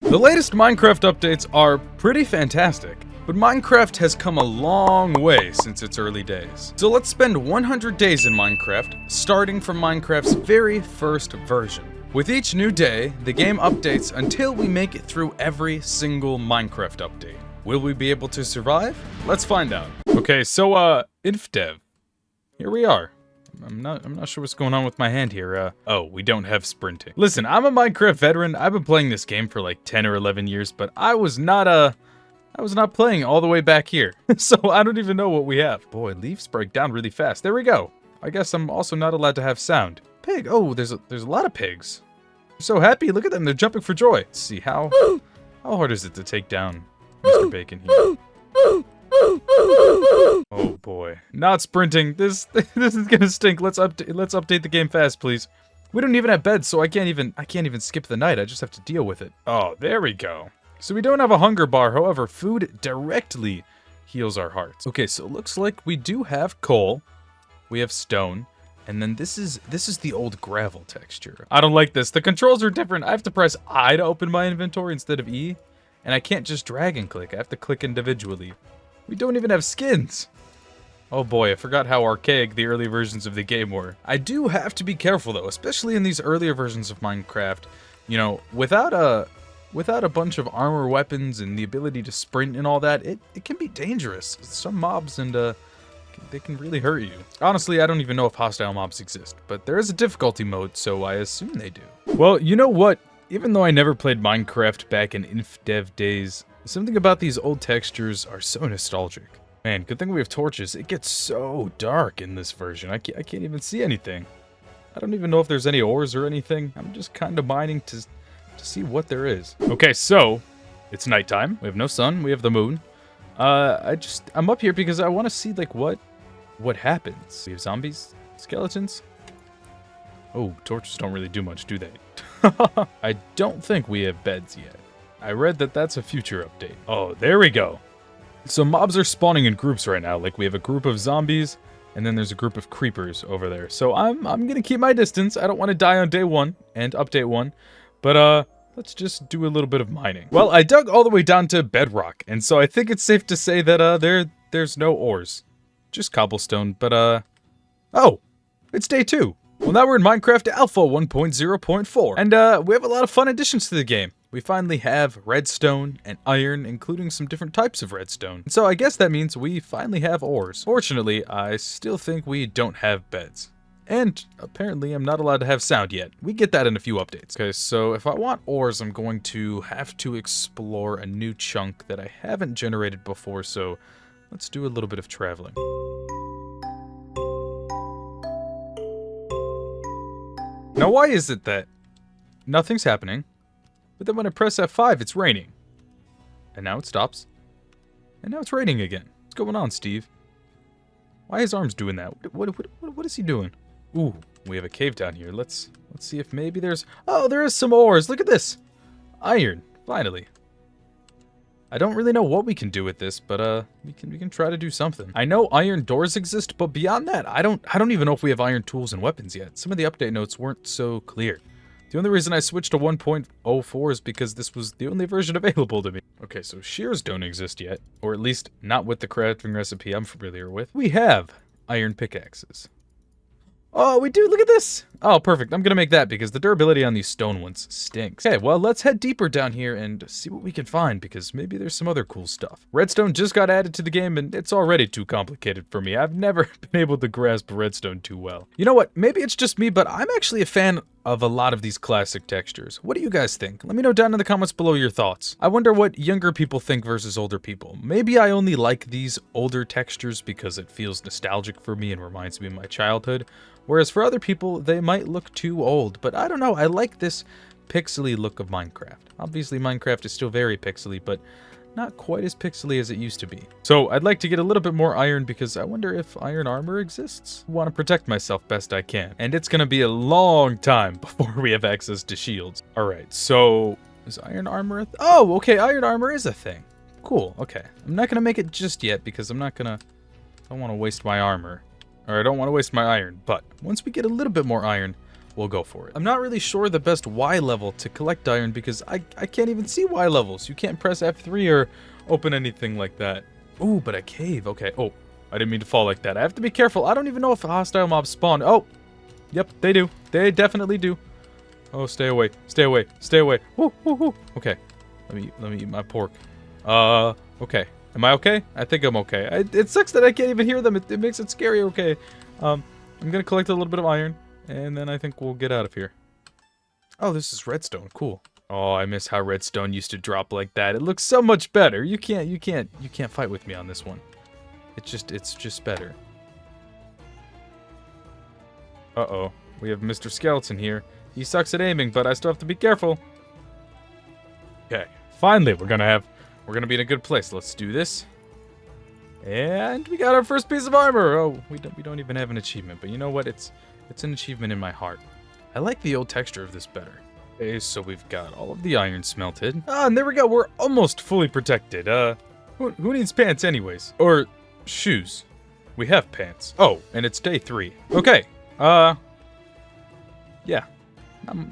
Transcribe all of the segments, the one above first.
The latest Minecraft updates are pretty fantastic, but Minecraft has come a long way since its early days. So let's spend 100 days in Minecraft, starting from Minecraft's very first version. With each new day, the game updates until we make it through every single Minecraft update. Will we be able to survive? Let's find out. Okay, so Infdev. Here we are. I'm not sure what's going on with my hand here. Oh, we don't have sprinting. Listen, I'm a Minecraft veteran. I've been playing this game for like 10 or 11 years, but I was not playing all the way back here. So I don't even know what we have. Boy, leaves break down really fast. There we go. I guess I'm also not allowed to have sound. Pig. Oh, there's a lot of pigs. I'm so happy. Look at them. They're jumping for joy. Let's see how hard is it to take down Mr. Bacon here? Oh boy, not sprinting. This is gonna stink. Let's update the game fast, please. We don't even have beds, so I can't even skip the night. I just have to deal with it. Oh, there we go. So we don't have a hunger bar. However, food directly heals our hearts. Okay, so it looks like we do have coal. We have stone. And then this is the old gravel texture. I don't like this. The controls are different. I have to press I to open my inventory instead of E. And I can't just drag and click. I have to click individually. We don't even have skins. Oh boy, I forgot how archaic the early versions of the game were. I do have to be careful though, especially in these earlier versions of Minecraft. You know, without a bunch of armor weapons and the ability to sprint and all that, it can be dangerous. Some mobs and they can really hurt you. Honestly, I don't even know if hostile mobs exist, but there is a difficulty mode, so I assume they do. Well, you know what? Even though I never played Minecraft back in Infdev days, something about these old textures are so nostalgic. Man, good thing we have torches. It gets so dark in this version. I can't even see anything. I don't even know if there's any ores or anything. I'm just kind of mining to see what there is. Okay, so it's nighttime. We have no sun. We have the moon. I'm up here because I want to see like what happens. We have zombies, skeletons. Oh, torches don't really do much, do they? I don't think we have beds yet. I read that that's a future update. Oh, there we go. So mobs are spawning in groups right now. Like we have a group of zombies, and then there's a group of creepers over there. So I'm gonna keep my distance. I don't want to die on day 1 and update 1, but let's just do a little bit of mining. Well, I dug all the way down to bedrock, and so I think it's safe to say that there's no ores, just cobblestone. But oh, it's day 2. Well, now we're in Minecraft Alpha 1.0.4, and we have a lot of fun additions to the game. We finally have redstone and iron, including some different types of redstone. So I guess that means we finally have ores. Fortunately, I still think we don't have beds. And apparently I'm not allowed to have sound yet. We get that in a few updates. Okay, so if I want ores, I'm going to have to explore a new chunk that I haven't generated before, so let's do a little bit of traveling. Now why is it that nothing's happening? But then when I press F5, it's raining. And now it stops. And now it's raining again. What's going on, Steve? Why is arms doing that? What is he doing? Ooh, we have a cave down here. Let's see if maybe there's... Oh, there is some ores. Look at this. Iron. Finally. I don't really know what we can do with this, but we can try to do something. I know iron doors exist, but beyond that, I don't even know if we have iron tools and weapons yet. Some of the update notes weren't so clear. The only reason I switched to 1.04 is because this was the only version available to me. Okay, so shears don't exist yet, or at least not with the crafting recipe I'm familiar with. We have iron pickaxes. Oh, we do! Look at this! Oh, perfect. I'm gonna make that because the durability on these stone ones stinks. Okay, well, let's head deeper down here and see what we can find because maybe there's some other cool stuff. Redstone just got added to the game and it's already too complicated for me. I've never been able to grasp redstone too well. You know what? Maybe it's just me, but I'm actually a fan of a lot of these classic textures. What do you guys think? Let me know down in the comments below your thoughts. I wonder what younger people think versus older people. Maybe I only like these older textures because it feels nostalgic for me and reminds me of my childhood. Whereas for other people, they might look too old, but I don't know, I like this pixely look of Minecraft. Obviously, Minecraft is still very pixely, but not quite as pixely as it used to be. So I'd like to get a little bit more iron because I wonder if iron armor exists. I want to protect myself best I can, and it's gonna be a long time before we have access to shields. All right, so is iron armor oh, okay, iron armor is a thing. Cool, okay. I'm not gonna make it just yet because I don't want to waste my armor. Or I don't want to waste my iron, but once we get a little bit more iron, we'll go for it. I'm not really sure the best Y level to collect iron because I can't even see Y levels. You can't press F3 or open anything like that. Ooh, but a cave. Okay. Oh, I didn't mean to fall like that. I have to be careful. I don't even know if hostile mobs spawn. Oh, yep, they do. They definitely do. Oh, stay away. Stay away. Stay away. Woo, woo, woo. Okay. Let me eat my pork. Okay. Am I okay? I think I'm okay. It sucks that I can't even hear them. It makes it scary. Okay. I'm gonna collect a little bit of iron, and then I think we'll get out of here. Oh, this is redstone. Cool. Oh, I miss how redstone used to drop like that. It looks so much better. You can't fight with me on this one. It's just better. Uh-oh. We have Mr. Skeleton here. He sucks at aiming, but I still have to be careful. Okay. Finally, we're gonna be in a good place. Let's do this. And we got our first piece of armor. Oh, we don't even have an achievement, but you know what? It's an achievement in my heart. I like the old texture of this better. Okay, so we've got all of the iron smelted. Ah, and there we go. We're almost fully protected. Who needs pants anyways? Or shoes? We have pants. Oh, and it's day 3. Okay. Yeah.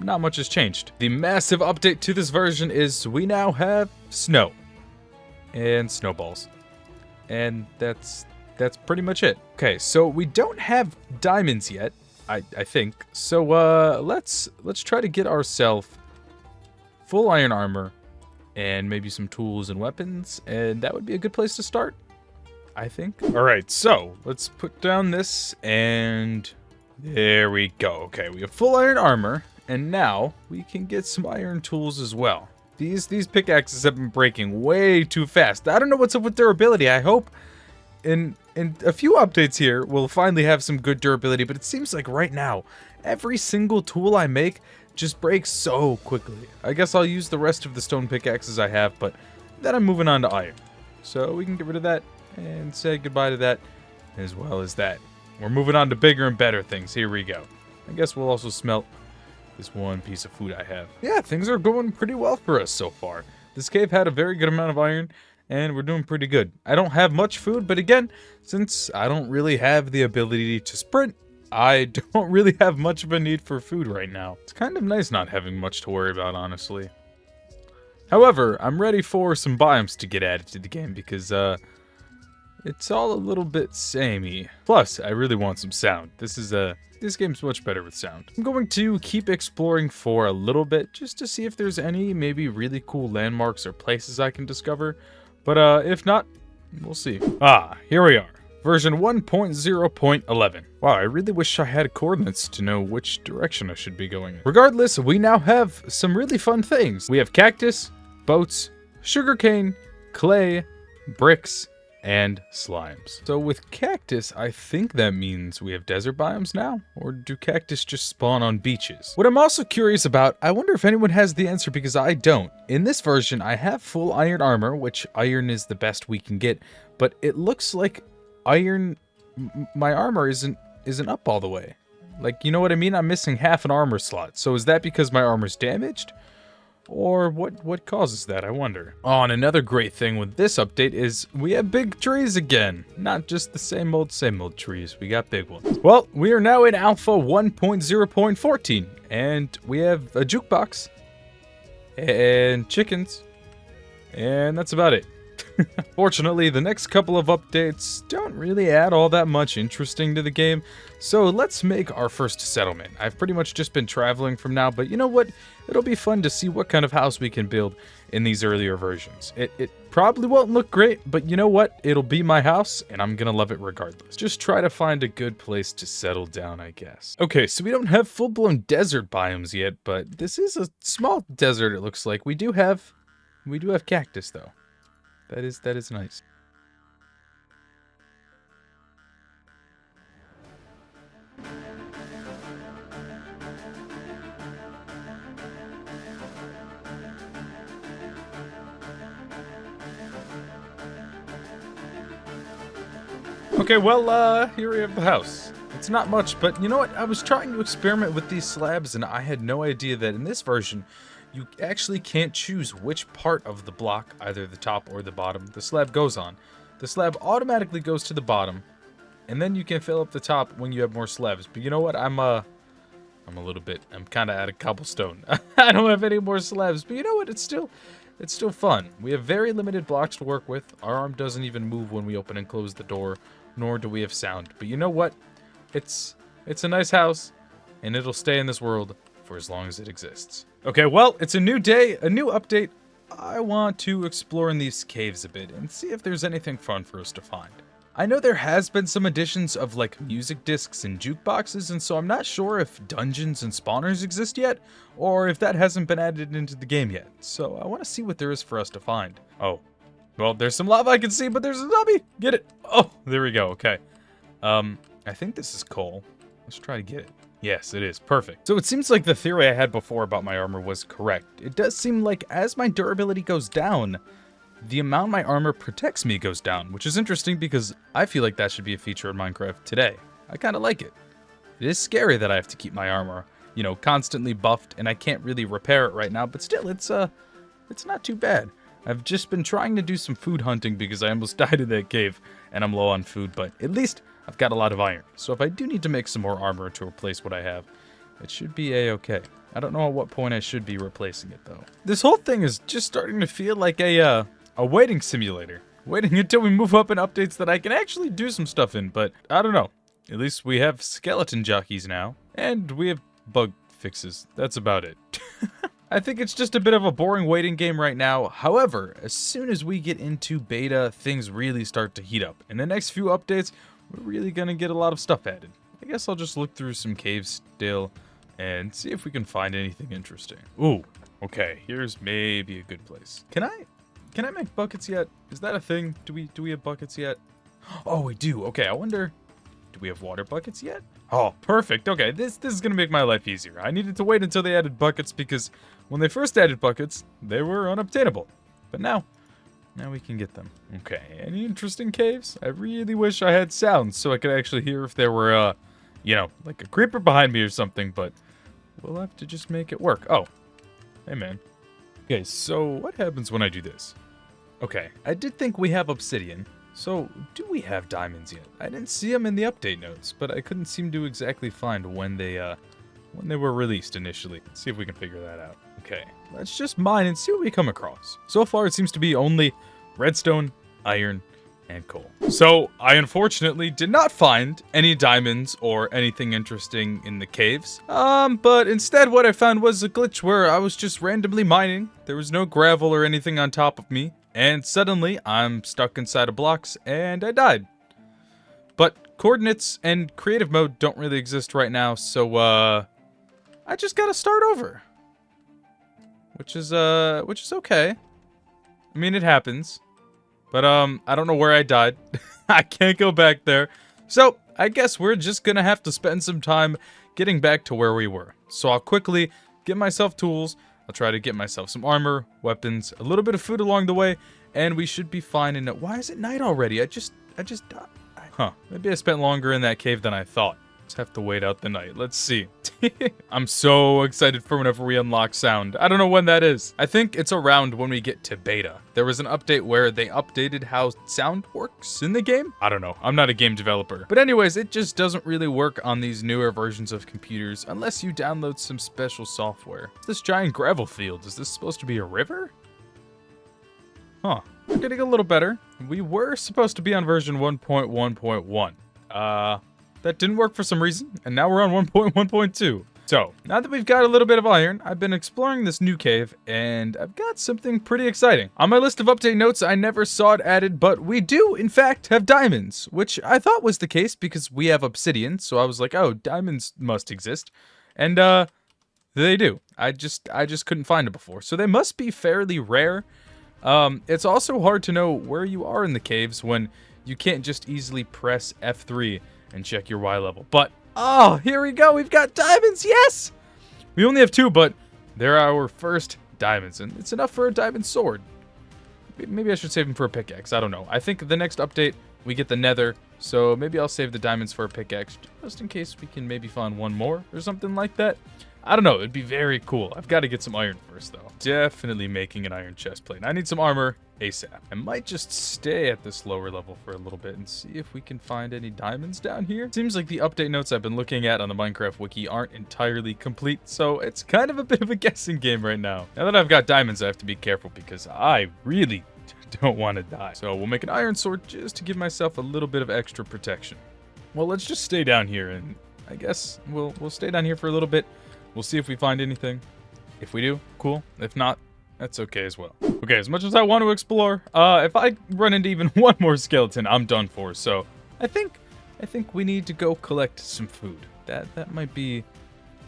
Not much has changed. The massive update to this version is we now have snow and snowballs. And that's pretty much it. Okay, so we don't have diamonds yet, I think. So let's try to get ourselves full iron armor and maybe some tools and weapons, and that would be a good place to start, I think. All right, so let's put down this, and there we go. Okay, we have full iron armor, and now we can get some iron tools as well. These pickaxes have been breaking way too fast. I don't know what's up with durability. I hope in a few updates here we'll finally have some good durability, but it seems like right now every single tool I make just breaks so quickly. I guess I'll use the rest of the stone pickaxes I have, but then I'm moving on to iron. So we can get rid of that and say goodbye to that as well as that. We're moving on to bigger and better things. Here we go. I guess we'll also smelt this one piece of food I have. Yeah, things are going pretty well for us so far. This cave had a very good amount of iron, and we're doing pretty good. I don't have much food, but again, since I don't really have the ability to sprint, I don't really have much of a need for food right now. It's kind of nice not having much to worry about, honestly. However, I'm ready for some biomes to get added to the game because, it's all a little bit samey. Plus, I really want some sound. This game's much better with sound. I'm going to keep exploring for a little bit just to see if there's any maybe really cool landmarks or places I can discover. But if not, we'll see. Ah, here we are. Version 1.0.11. Wow, I really wish I had coordinates to know which direction I should be going in. Regardless, we now have some really fun things. We have cactus, boats, sugarcane, clay, bricks, and slimes. So with cactus, I think that means we have desert biomes now? Or do cactus just spawn on beaches? What I'm also curious about, I wonder if anyone has the answer because I don't. In this version, I have full iron armor, which iron is the best we can get, but it looks like iron, my armor isn't up all the way. Like, you know what I mean? I'm missing half an armor slot. So is that because my armor's damaged? Or what causes that, I wonder. Oh, and another great thing with this update is we have big trees again. Not just the same old trees. We got big ones. Well, we are now in Alpha 1.0.14. And we have a jukebox. And chickens. And that's about it. Fortunately, the next couple of updates don't really add all that much interesting to the game, so let's make our first settlement. I've pretty much just been traveling from now, but you know what? It'll be fun to see what kind of house we can build in these earlier versions. It probably won't look great, but you know what? It'll be my house, and I'm gonna love it regardless. Just try to find a good place to settle down, I guess. Okay, so we don't have full-blown desert biomes yet, but this is a small desert, it looks like. We do have cactus, though. That is nice. Okay, well, here we have the house. It's not much, but you know what? I was trying to experiment with these slabs, and I had no idea that in this version, you actually can't choose which part of the block, either the top or the bottom, the slab goes on. The slab automatically goes to the bottom, and then you can fill up the top when you have more slabs. But you know what? I'm I'm kind of out of cobblestone. I don't have any more slabs, but you know what? It's still fun. We have very limited blocks to work with. Our arm doesn't even move when we open and close the door, nor do we have sound. But you know what? It's a nice house, and it'll stay in this world for as long as it exists. Okay, well, it's a new day, a new update. I want to explore in these caves a bit and see if there's anything fun for us to find. I know there has been some additions of like music discs and jukeboxes, and so I'm not sure if dungeons and spawners exist yet, or if that hasn't been added into the game yet. So I want to see what there is for us to find. Oh, well, there's some lava I can see, but there's a zombie. Get it? Oh, there we go. Okay. I think this is coal. Let's try to get it. Yes, it is. Perfect. So it seems like the theory I had before about my armor was correct. It does seem like as my durability goes down, the amount my armor protects me goes down, which is interesting because I feel like that should be a feature in Minecraft today. I kind of like it. It is scary that I have to keep my armor, you know, constantly buffed, and I can't really repair it right now, but still, it's not too bad. I've just been trying to do some food hunting because I almost died in that cave, and I'm low on food, but at least I've got a lot of iron. So if I do need to make some more armor to replace what I have, it should be a-okay. I don't know at what point I should be replacing it, though. This whole thing is just starting to feel like a waiting simulator. Waiting until we move up in updates that I can actually do some stuff in, but I don't know. At least we have skeleton jockeys now, and we have bug fixes. That's about it. I think it's just a bit of a boring waiting game right now. However, as soon as we get into beta, things really start to heat up. In the next few updates, we're really gonna get a lot of stuff added. I guess I'll just look through some caves still and see if we can find anything interesting. Ooh, okay, here's maybe a good place. Can I make buckets yet? Is that a thing? Do we have buckets yet? Oh, we do. Okay, I wonder, do we have water buckets yet? Oh, perfect. Okay, this is gonna make my life easier. I needed to wait until they added buckets because when they first added buckets, they were unobtainable. But now we can get them. Okay, any interesting caves? I really wish I had sounds so I could actually hear if there were, you know, like a creeper behind me or something, but we'll have to just make it work. Oh, hey man. Okay, so what happens when I do this? Okay, I did think we have obsidian. So, do we have diamonds yet? I didn't see them in the update notes, but I couldn't seem to exactly find when they were released initially. Let's see if we can figure that out. Okay, let's just mine and see what we come across. So far, it seems to be only redstone, iron, and coal. So, I unfortunately did not find any diamonds or anything interesting in the caves. But instead what I found was a glitch where I was just randomly mining. There was no gravel or anything on top of me. And suddenly, I'm stuck inside of blocks, and I died. But coordinates and creative mode don't really exist right now, so, I just gotta start over. Which is okay. I mean, it happens. But, I don't know where I died. I can't go back there. So, I guess we're just gonna have to spend some time getting back to where we were. So I'll quickly get myself tools. I'll try to get myself some armor, weapons, a little bit of food along the way, and we should be fine. And why is it night already? I just died. Huh, maybe I spent longer in that cave than I thought. Just have to wait out the night. Let's see. I'm so excited for whenever we unlock sound. I don't know when that is. I think it's around when we get to beta. There was an update where they updated how sound works in the game. I don't know. I'm not a game developer. But anyways, it just doesn't really work on these newer versions of computers unless you download some special software. This giant gravel field, is this supposed to be a river? Huh. We're getting a little better. We were supposed to be on version 1.1.1. That didn't work for some reason, and now we're on 1.1.2. So, now that we've got a little bit of iron, I've been exploring this new cave, and I've got something pretty exciting. On my list of update notes, I never saw it added, but we do, in fact, have diamonds, which I thought was the case because we have obsidian, so I was like, oh, diamonds must exist. And, they do. I just couldn't find it before, so they must be fairly rare. It's also hard to know where you are in the caves when you can't just easily press F3 and check your Y level. But, oh, here we go. We've got diamonds. Yes! We only have 2, but they're our first diamonds, and it's enough for a diamond sword. Maybe I should save them for a pickaxe. I don't know. I think the next update, we get the Nether, so maybe I'll save the diamonds for a pickaxe, just in case we can maybe find one more or something like that. I don't know. It'd be very cool. I've got to get some iron first, though. Definitely making an iron chest plate. I need some armor ASAP. I might just stay at this lower level for a little bit and see if we can find any diamonds down here. Seems like the update notes I've been looking at on the Minecraft wiki aren't entirely complete, so it's kind of a bit of a guessing game right now. Now that I've got diamonds, I have to be careful because I really don't want to die. So we'll make an iron sword just to give myself a little bit of extra protection. Well, let's just stay down here, and I guess we'll stay down here for a little bit. We'll see if we find anything. If we do, cool. If not, that's okay as well. Okay, as much as I want to explore, if I run into even one more skeleton, I'm done for. So I think we need to go collect some food. That might be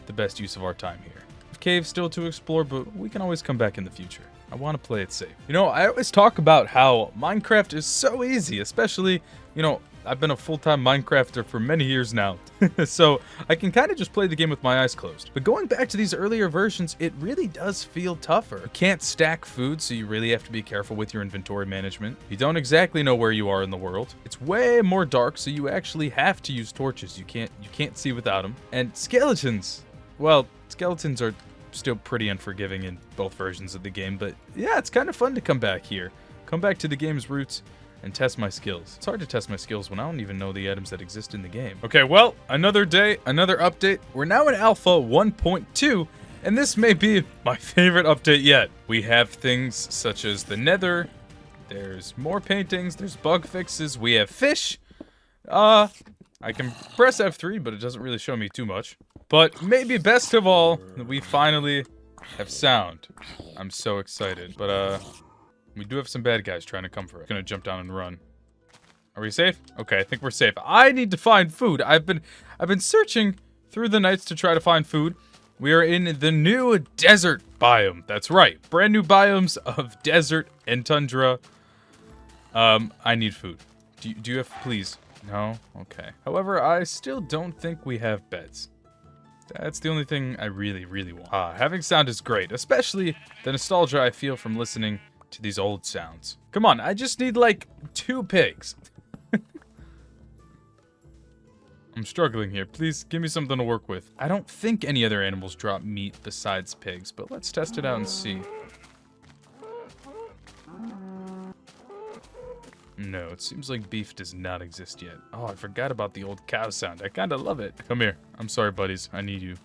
the best use of our time here. Cave still to explore, but we can always come back in the future. I want to play it safe. You know, I always talk about how Minecraft is so easy, especially, you know, I've been a full-time Minecrafter for many years now, so I can kind of just play the game with my eyes closed. But going back to these earlier versions, it really does feel tougher. You can't stack food, so you really have to be careful with your inventory management. You don't exactly know where you are in the world. It's way more dark, so you actually have to use torches. You can't see without them. And skeletons, well, skeletons are still pretty unforgiving in both versions of the game, but yeah, it's kind of fun to come back here. Come back to the game's roots and test my skills. It's hard to test my skills when I don't even know the items that exist in the game. Okay, well, another day, another update. We're now in Alpha 1.2, and this may be my favorite update yet. We have things such as the Nether, there's more paintings, there's bug fixes, we have fish. I can press F3, but it doesn't really show me too much. But maybe best of all, we finally have sound. I'm so excited. But, we do have some bad guys trying to come for us. Gonna jump down and run. Are we safe? Okay, I think we're safe. I need to find food. I've been searching through the nights to try to find food. We are in the new desert biome. That's right. Brand new biomes of desert and tundra. I need food. Do you have, please? No? Okay. However, I still don't think we have beds. That's the only thing I really, really want. Having sound is great, especially the nostalgia I feel from listening to these old sounds. Come on, I just need like 2 pigs. I'm struggling here. Please give me something to work with. I don't think any other animals drop meat besides pigs, but let's test it out and see. No, it seems like beef does not exist yet. Oh, I forgot about the old cow sound. I kind of love it. Come here. I'm sorry, buddies. I need you.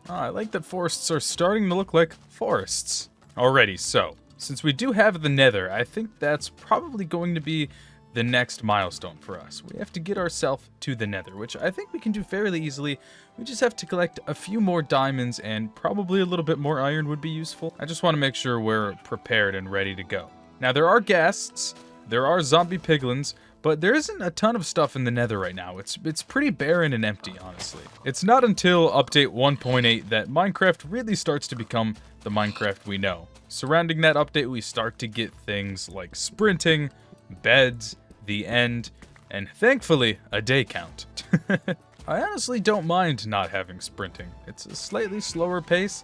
Oh, I like that forests are starting to look like forests. Alrighty, so, since we do have the Nether, I think that's probably going to be the next milestone for us. We have to get ourselves to the Nether, which I think we can do fairly easily. We just have to collect a few more diamonds, and probably a little bit more iron would be useful. I just want to make sure we're prepared and ready to go. Now, there are ghasts, there are zombie piglins, but there isn't a ton of stuff in the Nether right now. It's pretty barren and empty, honestly. It's not until update 1.8 that Minecraft really starts to become the Minecraft we know. Surrounding that update, we start to get things like sprinting, beds, the end, and thankfully, a day count. I honestly don't mind not having sprinting. It's a slightly slower pace.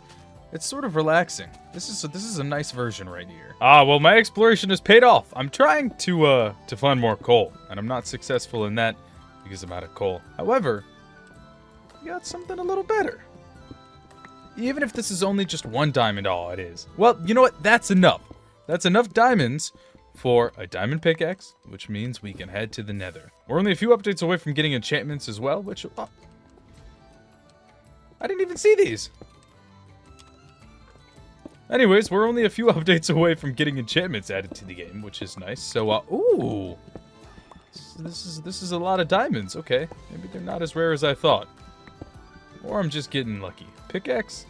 It's sort of relaxing. This is a nice version right here. Well, my exploration has paid off. I'm trying to find more coal, and I'm not successful in that because I'm out of coal. However, we got something a little better. Even if this is only just 1 diamond, all it is. Well, you know what? That's enough. That's enough diamonds for a diamond pickaxe, which means we can head to the Nether. We're only a few updates away from getting enchantments as well, which... Oh, I didn't even see these. Anyways, we're only a few updates away from getting enchantments added to the game, which is nice. So, ooh, this is a lot of diamonds. Okay, maybe they're not as rare as I thought, or I'm just getting lucky. Pickaxe,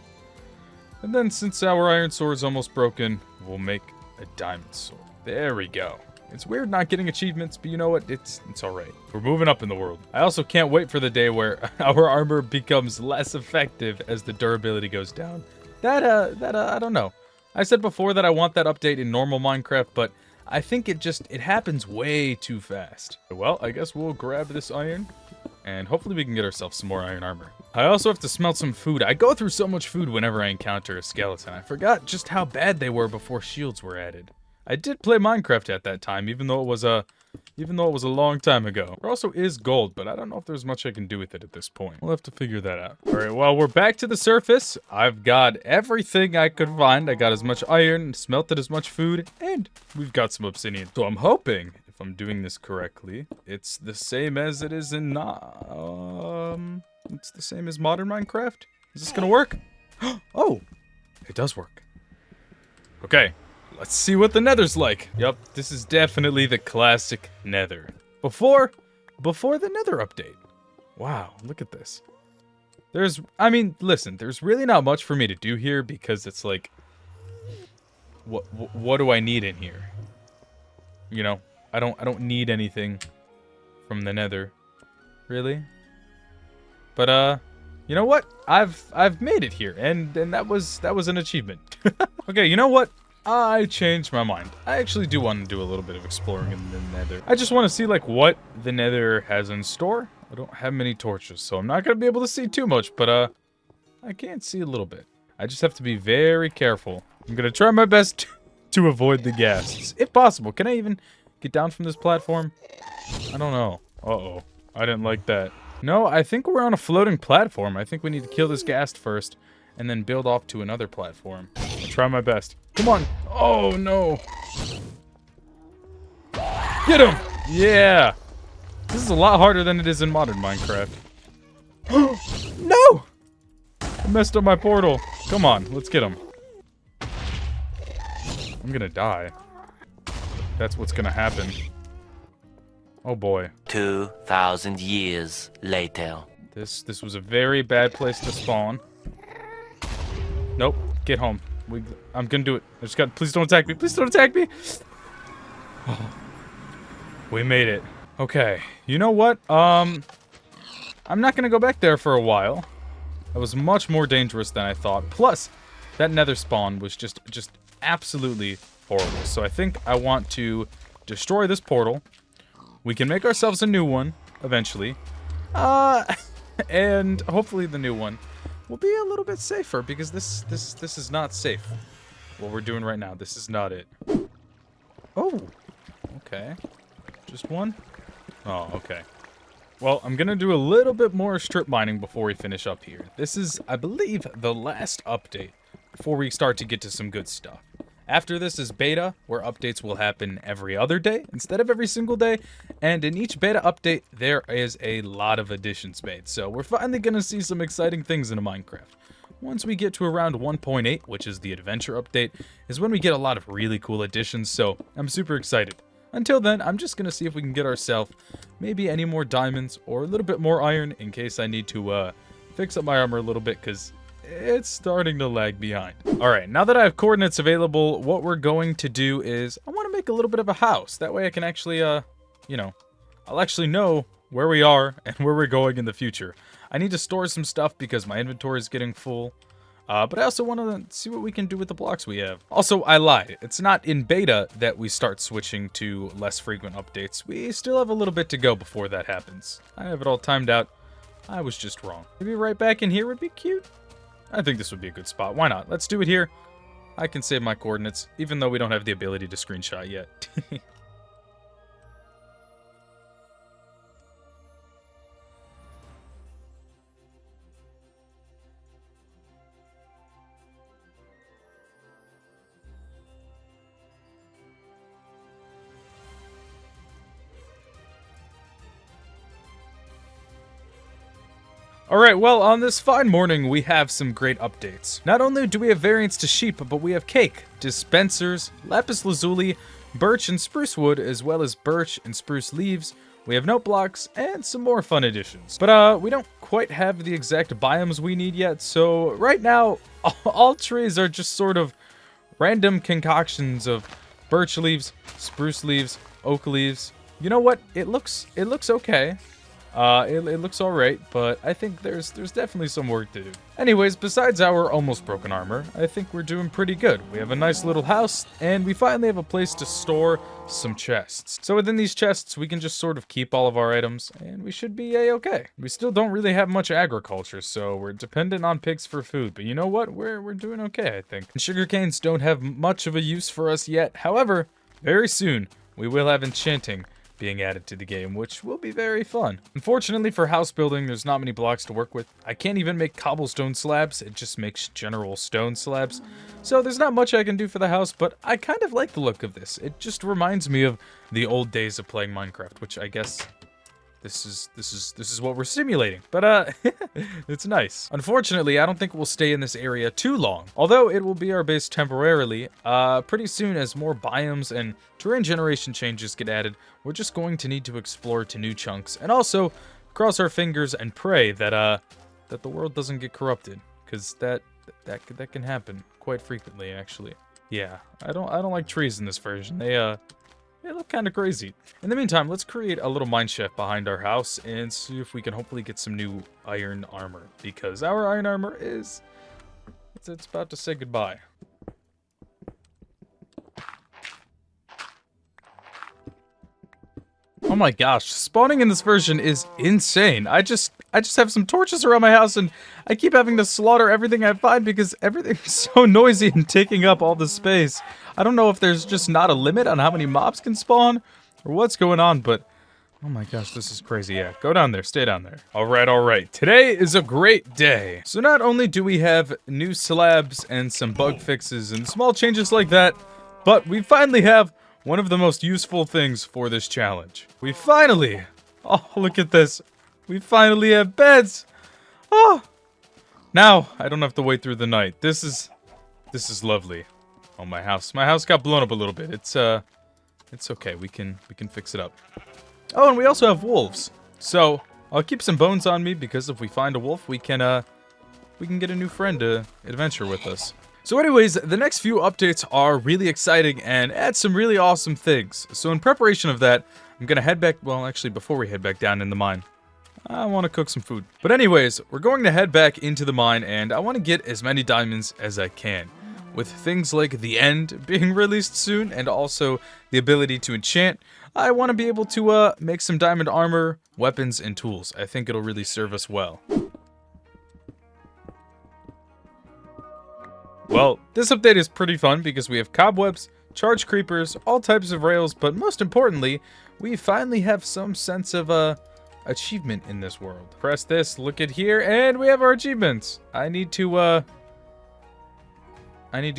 and then since our iron sword is almost broken, we'll make a diamond sword. There we go. It's weird not getting achievements, but you know what? It's all right. We're moving up in the world. I also can't wait for the day where our armor becomes less effective as the durability goes down. That I don't know. I said before that I want that update in normal Minecraft, but I think it happens way too fast. Well, I guess we'll grab this iron, and hopefully we can get ourselves some more iron armor. I also have to smelt some food. I go through so much food whenever I encounter a skeleton. I forgot just how bad they were before shields were added. I did play Minecraft at that time, even though it was a even though it was a long time ago. There also is gold, but I don't know if there's much I can do with it at this point. We'll have to figure that out. All right, well, we're back to the surface. I've got everything I could find. I got as much iron, smelted as much food, and we've got some obsidian. So I'm hoping, if I'm doing this correctly, it's the same as it is in, it's the same as modern Minecraft. Is this gonna work? Oh, it does work. Okay. Let's see what the Nether's like. Yup, this is definitely the classic Nether. Before the Nether update. Wow, look at this. I mean, listen, there's really not much for me to do here because it's like, what do I need in here? You know, I don't need anything from the Nether, really. But you know what? I've made it here, and that was an achievement. Okay, you know what? I changed my mind. I actually do want to do a little bit of exploring in the Nether. I just want to see, like, what the Nether has in store. I don't have many torches, so I'm not going to be able to see too much, but, I can see a little bit. I just have to be very careful. I'm going to try my best to avoid the ghasts, if possible. Can I even get down from this platform? I don't know. Uh-oh. I didn't like that. No, I think we're on a floating platform. I think we need to kill this ghast first, and then build off to another platform. I'll try my best. Come on. Oh, no. Get him. Yeah. This is a lot harder than it is in modern Minecraft. No. I messed up my portal. Come on. Let's get him. I'm going to die. That's what's going to happen. Oh, boy. 2,000 years later. This was a very bad place to spawn. Nope. Get home. I'm gonna do it. Please don't attack me. Please don't attack me. Oh, we made it. Okay. You know what? I'm not gonna go back there for a while. That was much more dangerous than I thought. Plus, that Nether spawn was just absolutely horrible. So I think I want to destroy this portal. We can make ourselves a new one eventually. And hopefully the new one will be a little bit safer, because this is not safe. What we're doing right now, this is not it. Oh, okay. Just one? Oh, okay. Well, I'm gonna do a little bit more strip mining before we finish up here. This is, I believe, the last update before we start to get to some good stuff. After this is beta, where updates will happen every other day instead of every single day. And in each beta update, there is a lot of additions made. So we're finally going to see some exciting things in Minecraft. Once we get to around 1.8, which is the adventure update, is when we get a lot of really cool additions. So I'm super excited. Until then, I'm just going to see if we can get ourselves maybe any more diamonds or a little bit more iron in case I need to fix up my armor a little bit, because it's starting to lag behind. All right, now that I have coordinates available, what we're going to do is I want to make a little bit of a house. That way I can actually, you know, I'll actually know where we are and where we're going in the future. I need to store some stuff because my inventory is getting full. But I also want to see what we can do with the blocks we have. Also, I lied. It's not in beta that we start switching to less frequent updates. We still have a little bit to go before that happens. I have it all timed out. I was just wrong. Maybe right back in here would be cute. I think this would be a good spot. Why not? Let's do it here. I can save my coordinates, even though we don't have the ability to screenshot yet. Alright, well, on this fine morning, we have some great updates. Not only do we have variants to sheep, but we have cake, dispensers, lapis lazuli, birch and spruce wood, as well as birch and spruce leaves. We have note blocks, and some more fun additions. But, we don't quite have the exact biomes we need yet, so right now, all trees are just sort of random concoctions of birch leaves, spruce leaves, oak leaves. You know what? It looks okay. It looks alright, but I think there's definitely some work to do. Anyways, besides our almost broken armor, I think we're doing pretty good. We have a nice little house, and we finally have a place to store some chests. So within these chests, we can just sort of keep all of our items, and we should be a-okay. We still don't really have much agriculture, so we're dependent on pigs for food, but you know what? We're doing okay, I think. And sugar canes don't have much of a use for us yet. However, very soon, we will have enchanting being added to the game, which will be very fun. Unfortunately for house building, there's not many blocks to work with. I can't even make cobblestone slabs, it just makes general stone slabs. So there's not much I can do for the house, but I kind of like the look of this. It just reminds me of the old days of playing Minecraft, which I guess this is what we're simulating, but it's nice. Unfortunately, I don't think we'll stay in this area too long, although it will be our base temporarily. Pretty soon, as more biomes and terrain generation changes get added, we're just going to need to explore to new chunks, and also cross our fingers and pray that that the world doesn't get corrupted, because that can happen quite frequently, actually. Yeah, I don't like trees in this version. They look kind of crazy. In the meantime, let's create a little mine shaft behind our house and see if we can hopefully get some new iron armor, because our iron armor is it's about to say goodbye. Oh my gosh, spawning in this version is insane. I just have some torches around my house and I keep having to slaughter everything I find because everything's so noisy and taking up all the space. I don't know if there's just not a limit on how many mobs can spawn or what's going on, but oh my gosh, this is crazy. Yeah, go down there, stay down there. All right. Today is a great day. So not only do we have new slabs and some bug fixes and small changes like that, but we finally have one of the most useful things for this challenge. We finally, oh, look at this. We finally have beds. Oh, now I don't have to wait through the night. This is lovely. Oh, my house got blown up a little bit. It's okay. We can fix it up. Oh, and we also have wolves. So I'll keep some bones on me because if we find a wolf, we can get a new friend to adventure with us. So anyways, the next few updates are really exciting and add some really awesome things. So in preparation of that, I'm gonna head back, well actually before we head back down in the mine, I want to cook some food. But anyways, we're going to head back into the mine and I want to get as many diamonds as I can. With things like the end being released soon and also the ability to enchant, I want to be able to make some diamond armor, weapons, and tools. I think it'll really serve us well. Well, this update is pretty fun because we have cobwebs, charge creepers, all types of rails, but most importantly, we finally have some sense of achievement in this world. Press this, look at here, and we have our achievements. I need to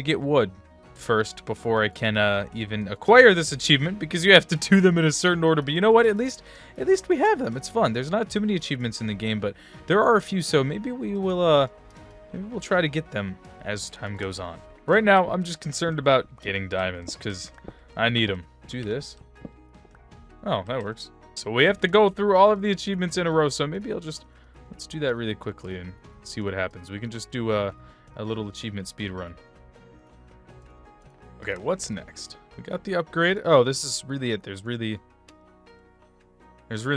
get wood first before I can even acquire this achievement because you have to do them in a certain order. But you know what? At least we have them. It's fun. There's not too many achievements in the game, but there are a few. So maybe we'll try to get them as time goes on. Right now, I'm just concerned about getting diamonds because I need them. Do this. Oh, that works. So we have to go through all of the achievements in a row. So maybe let's do that really quickly and see what happens. We can just do a little achievement speed run. Okay, what's next? We got the upgrade. Oh, this is really it. There's really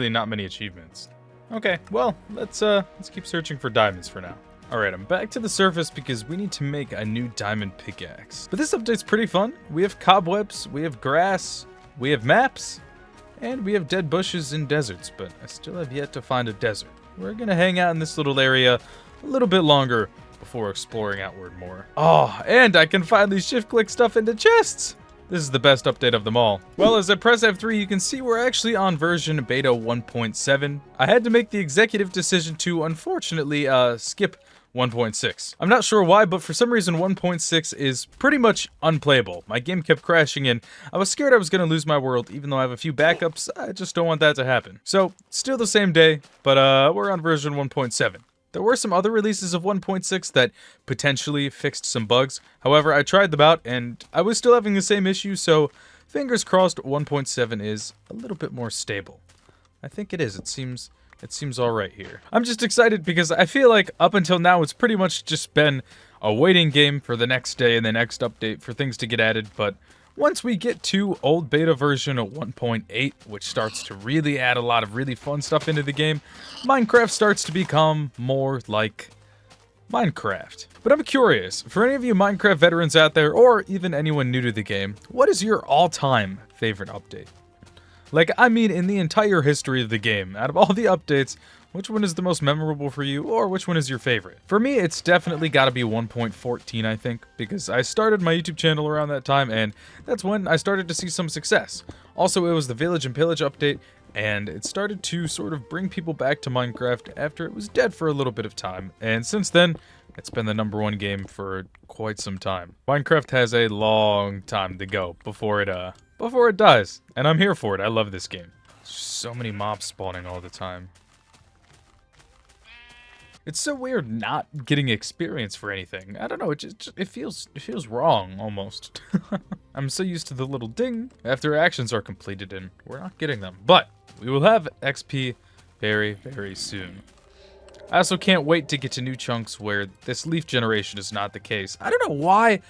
not many achievements. Okay, well, let's keep searching for diamonds for now. Alright, I'm back to the surface because we need to make a new diamond pickaxe. But this update's pretty fun. We have cobwebs, we have grass, we have maps, and we have dead bushes and deserts, but I still have yet to find a desert. We're gonna hang out in this little area a little bit longer before exploring outward more. Oh, and I can finally shift-click stuff into chests! This is the best update of them all. Well, as I press F3, you can see we're actually on version beta 1.7. I had to make the executive decision to, unfortunately, skip 1.6. I'm not sure why, but for some reason 1.6 is pretty much unplayable. My game kept crashing and I was scared I was going to lose my world, even though I have a few backups. I just don't want that to happen. So, still the same day, but we're on version 1.7. There were some other releases of 1.6 that potentially fixed some bugs. However, I tried them out and I was still having the same issue, so fingers crossed 1.7 is a little bit more stable. I think it is. It seems alright here. I'm just excited because I feel like up until now it's pretty much just been a waiting game for the next day and the next update for things to get added, but once we get to old beta version 1.8, which starts to really add a lot of really fun stuff into the game, Minecraft starts to become more like Minecraft. But I'm curious, for any of you Minecraft veterans out there, or even anyone new to the game, what is your all-time favorite update? Like, I mean, in the entire history of the game, out of all the updates, Which one is the most memorable for you, or which one is your favorite? For me, it's definitely gotta be 1.14, I think, because I started my YouTube channel around that time, and that's when I started to see some success. Also, it was the Village and Pillage update, and it started to sort of bring people back to Minecraft after it was dead for a little bit of time, and since then, it's been the #1 game for quite some time. Minecraft has a long time to go before it dies, and I'm here for it. I love this game. So many mobs spawning all the time. It's so weird not getting experience for anything. I don't know, it feels wrong almost. I'm so used to the little ding after actions are completed, and we're not getting them. But we will have XP very, very soon. I also can't wait to get to new chunks where this leaf generation is not the case. I don't know why.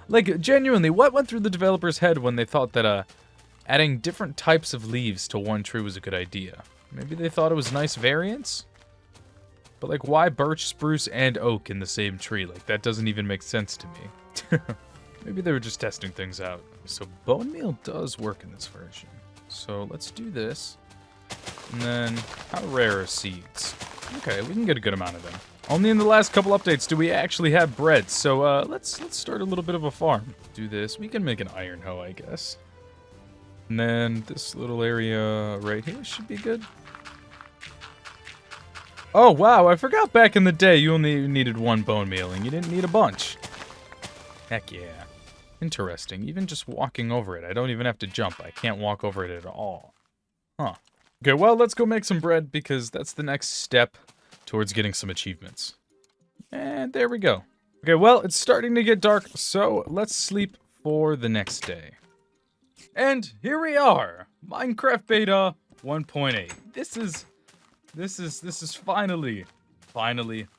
Like, genuinely, what went through the developer's head when they thought that adding different types of leaves to one tree was a good idea? Maybe they thought it was nice variance? But like, why birch, spruce, and oak in the same tree? Like, that doesn't even make sense to me. Maybe they were just testing things out. So bone meal does work in this version. So let's do this. And then, how rare are seeds? Okay, we can get a good amount of them. Only in the last couple updates do we actually have bread. So let's start a little bit of a farm. Do this. We can make an iron hoe, I guess. And then this little area right here should be good. Oh, wow, I forgot back in the day you only needed 1 bone meal and you didn't need a bunch. Heck yeah. Interesting. Even just walking over it, I don't even have to jump. I can't walk over it at all. Huh. Okay, well, let's go make some bread because that's the next step towards getting some achievements. And there we go. Okay, well, it's starting to get dark, so let's sleep for the next day. And here we are, Minecraft Beta 1.8. This is finally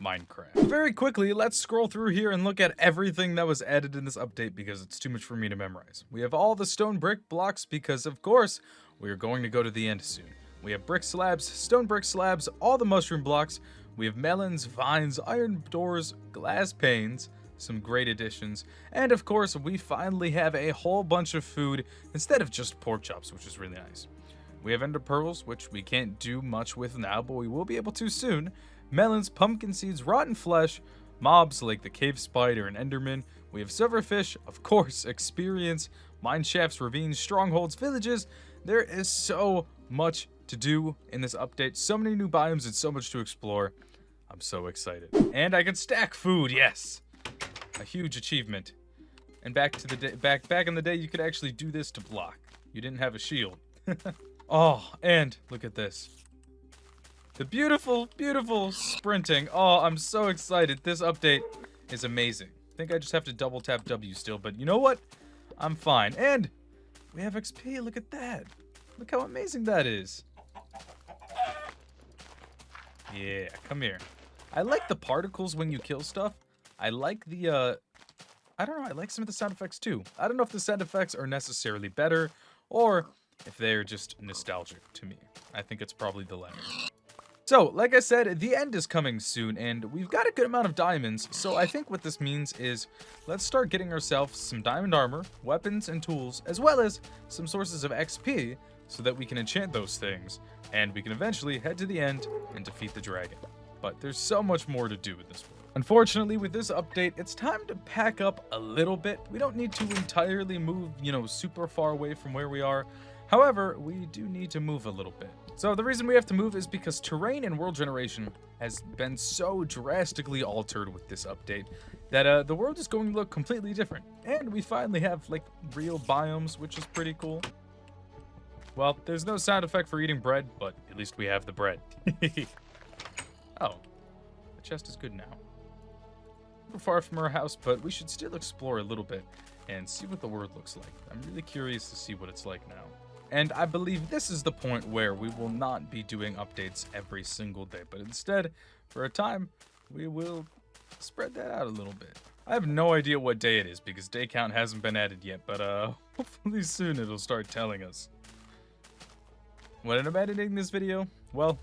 Minecraft. Very quickly, let's scroll through here and look at everything that was added in this update because it's too much for me to memorize. We have all the stone brick blocks because, of course, we are going to go to the end soon. We have brick slabs, stone brick slabs, all the mushroom blocks. We have melons, vines, iron doors, glass panes, some great additions, and of course, we finally have a whole bunch of food instead of just pork chops, which is really nice. We have ender pearls, which we can't do much with now, but we will be able to soon. Melons, pumpkin seeds, rotten flesh, mobs like the cave spider and enderman. We have silverfish, of course, experience, mine shafts, ravines, strongholds, villages. There is so much to do in this update. So many new biomes and so much to explore. I'm so excited. And I can stack food, yes! A huge achievement. And back to the day, back in the day, you could actually do this to block. You didn't have a shield. Oh, and look at this. The beautiful, beautiful sprinting. Oh, I'm so excited. This update is amazing. I think I just have to double tap W still, but you know what? I'm fine. And we have XP. Look at that. Look how amazing that is. Yeah, come here. I like the particles when you kill stuff. I like the, I don't know, I like some of the sound effects too. I don't know if the sound effects are necessarily better or if they're just nostalgic to me. I think it's probably the latter. So, like I said, the end is coming soon, and we've got a good amount of diamonds, so I think what this means is let's start getting ourselves some diamond armor, weapons, and tools, as well as some sources of XP, so that we can enchant those things, and we can eventually head to the end and defeat the dragon. But there's so much more to do in this world. Unfortunately, with this update, it's time to pack up a little bit. We don't need to entirely move, super far away from where we are. However, we do need to move a little bit. So the reason we have to move is because terrain in world generation has been so drastically altered with this update that the world is going to look completely different. And we finally have, like, real biomes, which is pretty cool. Well, there's no sound effect for eating bread, but at least we have the bread. Oh, the chest is good now. We're far from our house, but we should still explore a little bit and see what the world looks like. I'm really curious to see what it's like now. And I believe this is the point where we will not be doing updates every single day, but instead, for a time, we will spread that out a little bit. I have no idea what day it is because day count hasn't been added yet, but hopefully soon it'll start telling us. When I'm editing this video, well,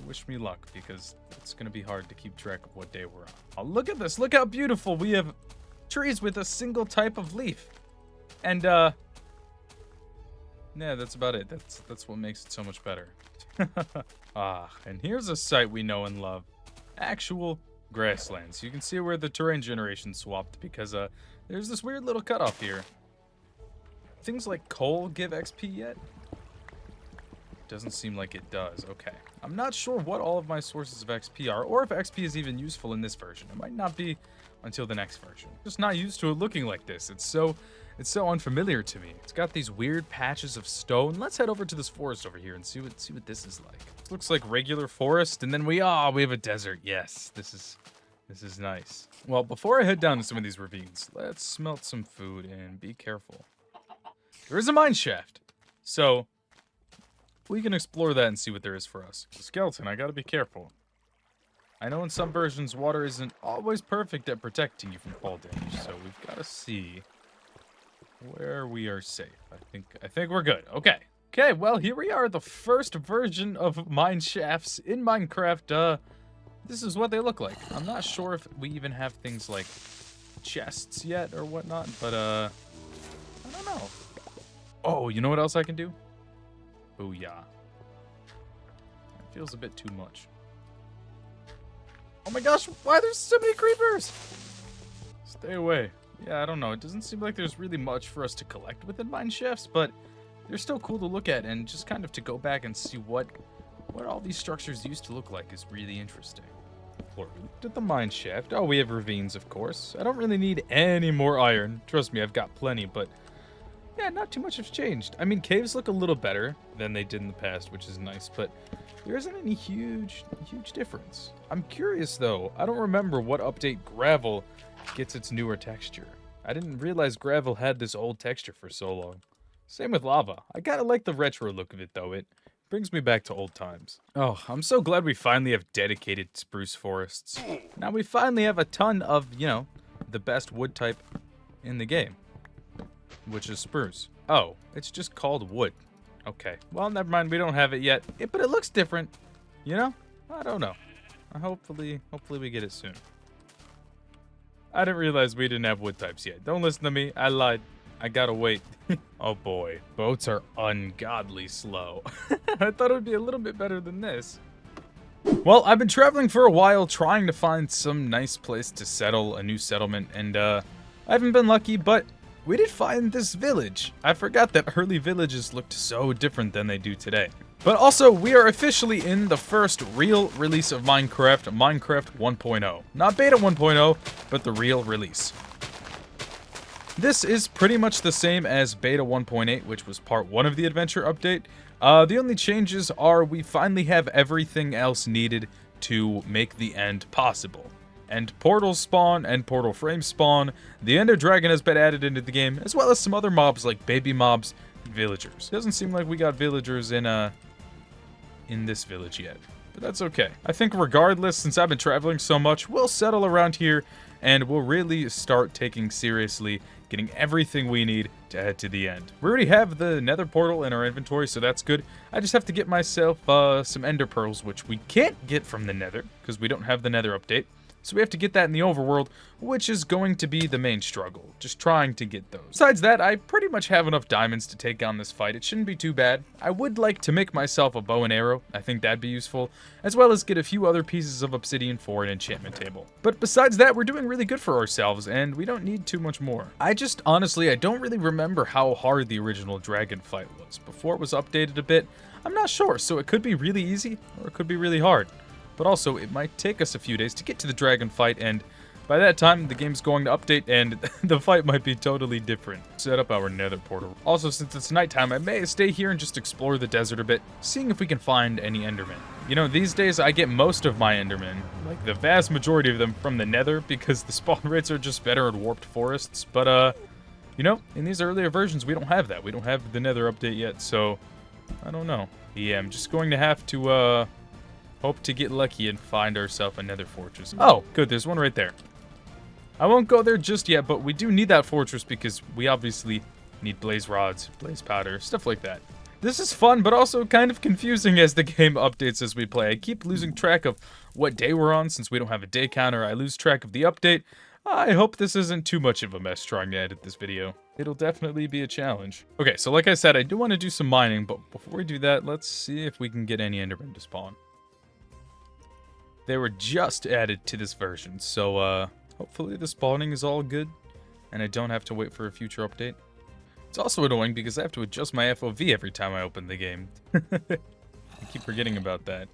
wish me luck because it's going to be hard to keep track of what day we're on. Oh, look at this. Look how beautiful. We have trees with a single type of leaf. And, yeah, that's about it. That's what makes it so much better. And here's a site we know and love. Actual grasslands. You can see where the terrain generation swapped because there's this weird little cutoff here. Things like coal give XP yet? Doesn't seem like it does. Okay. I'm not sure what all of my sources of XP are, or if XP is even useful in this version. It might not be until the next version. Just not used to it looking like this. It's so unfamiliar to me. It's got these weird patches of stone. Let's head over to this forest over here and see what this is like. This looks like regular forest, and then we have a desert. Yes, this is nice. Well, before I head down to some of these ravines, let's smelt some food and be careful. There is a mine shaft, so we can explore that and see what there is for us. The skeleton, I gotta be careful. I know in some versions water isn't always perfect at protecting you from fall damage, so we've gotta see where we are safe. I think we're good. Okay. Okay, well, here we are, the first version of mine shafts in Minecraft. This is what they look like. I'm not sure if we even have things like chests yet or whatnot, but I don't know. Oh, you know what else I can do? Booyah. That feels a bit too much. Oh my gosh, why are there so many creepers? Stay away. Yeah, I don't know. It doesn't seem like there's really much for us to collect within mine shafts, but they're still cool to look at, and just kind of to go back and see what all these structures used to look like is really interesting. We looked at the mine shaft. Oh, we have ravines, of course. I don't really need any more iron. Trust me, I've got plenty, but yeah, not too much has changed. I mean, caves look a little better than they did in the past, which is nice, but there isn't any huge difference. I'm curious, though. I don't remember what update gravel gets its newer texture. I didn't realize gravel had this old texture for so long. Same with lava. I kinda like the retro look of it, though. It brings me back to old times. Oh, I'm so glad we finally have dedicated spruce forests. Now we finally have a ton of, the best wood type in the game, which is spruce. Oh, it's just called wood. Okay, well, never mind. We don't have it yet, but it looks different. I don't know. Hopefully we get it soon. I didn't realize we didn't have wood types yet. Don't listen to me. I lied. I gotta wait. Oh boy, boats are ungodly slow. I thought it would be a little bit better than this. Well, I've been traveling for a while trying to find some nice place to settle, a new settlement, and I haven't been lucky, but we did find this village. I forgot that early villages looked so different than they do today. But also, we are officially in the first real release of Minecraft 1.0. Not beta 1.0, but the real release. This is pretty much the same as beta 1.8, which was part 1 of the adventure update. The only changes are we finally have everything else needed to make the end possible. End portals spawn, end portal frames spawn, the ender dragon has been added into the game, as well as some other mobs like baby mobs and villagers. Doesn't seem like we got villagers in this village yet, but that's okay. I think regardless, since I've been traveling so much, we'll settle around here and we'll really start taking seriously getting everything we need to head to the end. We already have the nether portal in our inventory, so that's good. I just have to get myself some ender pearls, which we can't get from the nether because we don't have the nether update. So we have to get that in the overworld, which is going to be the main struggle, just trying to get those. Besides that, I pretty much have enough diamonds to take on this fight. It shouldn't be too bad. I would like to make myself a bow and arrow. I think that'd be useful, as well as get a few other pieces of obsidian for an enchantment table. But besides that, we're doing really good for ourselves, and we don't need too much more. I don't really remember how hard the original dragon fight was. Before it was updated a bit, I'm not sure, so it could be really easy, or it could be really hard. But also, it might take us a few days to get to the dragon fight, and by that time, the game's going to update, and the fight might be totally different. Set up our nether portal. Also, since it's nighttime, I may stay here and just explore the desert a bit, seeing if we can find any endermen. These days, I get most of my endermen, like the vast majority of them, from the nether, because the spawn rates are just better in warped forests. But, in these earlier versions, we don't have that. We don't have the nether update yet, so I don't know. Yeah, I'm just going to have to, hope to get lucky and find ourselves a nether fortress. Oh, good, there's one right there. I won't go there just yet, but we do need that fortress because we obviously need blaze rods, blaze powder, stuff like that. This is fun, but also kind of confusing as the game updates as we play. I keep losing track of what day we're on since we don't have a day counter. I lose track of the update. I hope this isn't too much of a mess trying to edit this video. It'll definitely be a challenge. Okay, so like I said, I do want to do some mining, but before we do that, let's see if we can get any endermen to spawn. They were just added to this version, so hopefully the spawning is all good, and I don't have to wait for a future update. It's also annoying because I have to adjust my FOV every time I open the game. I keep forgetting about that.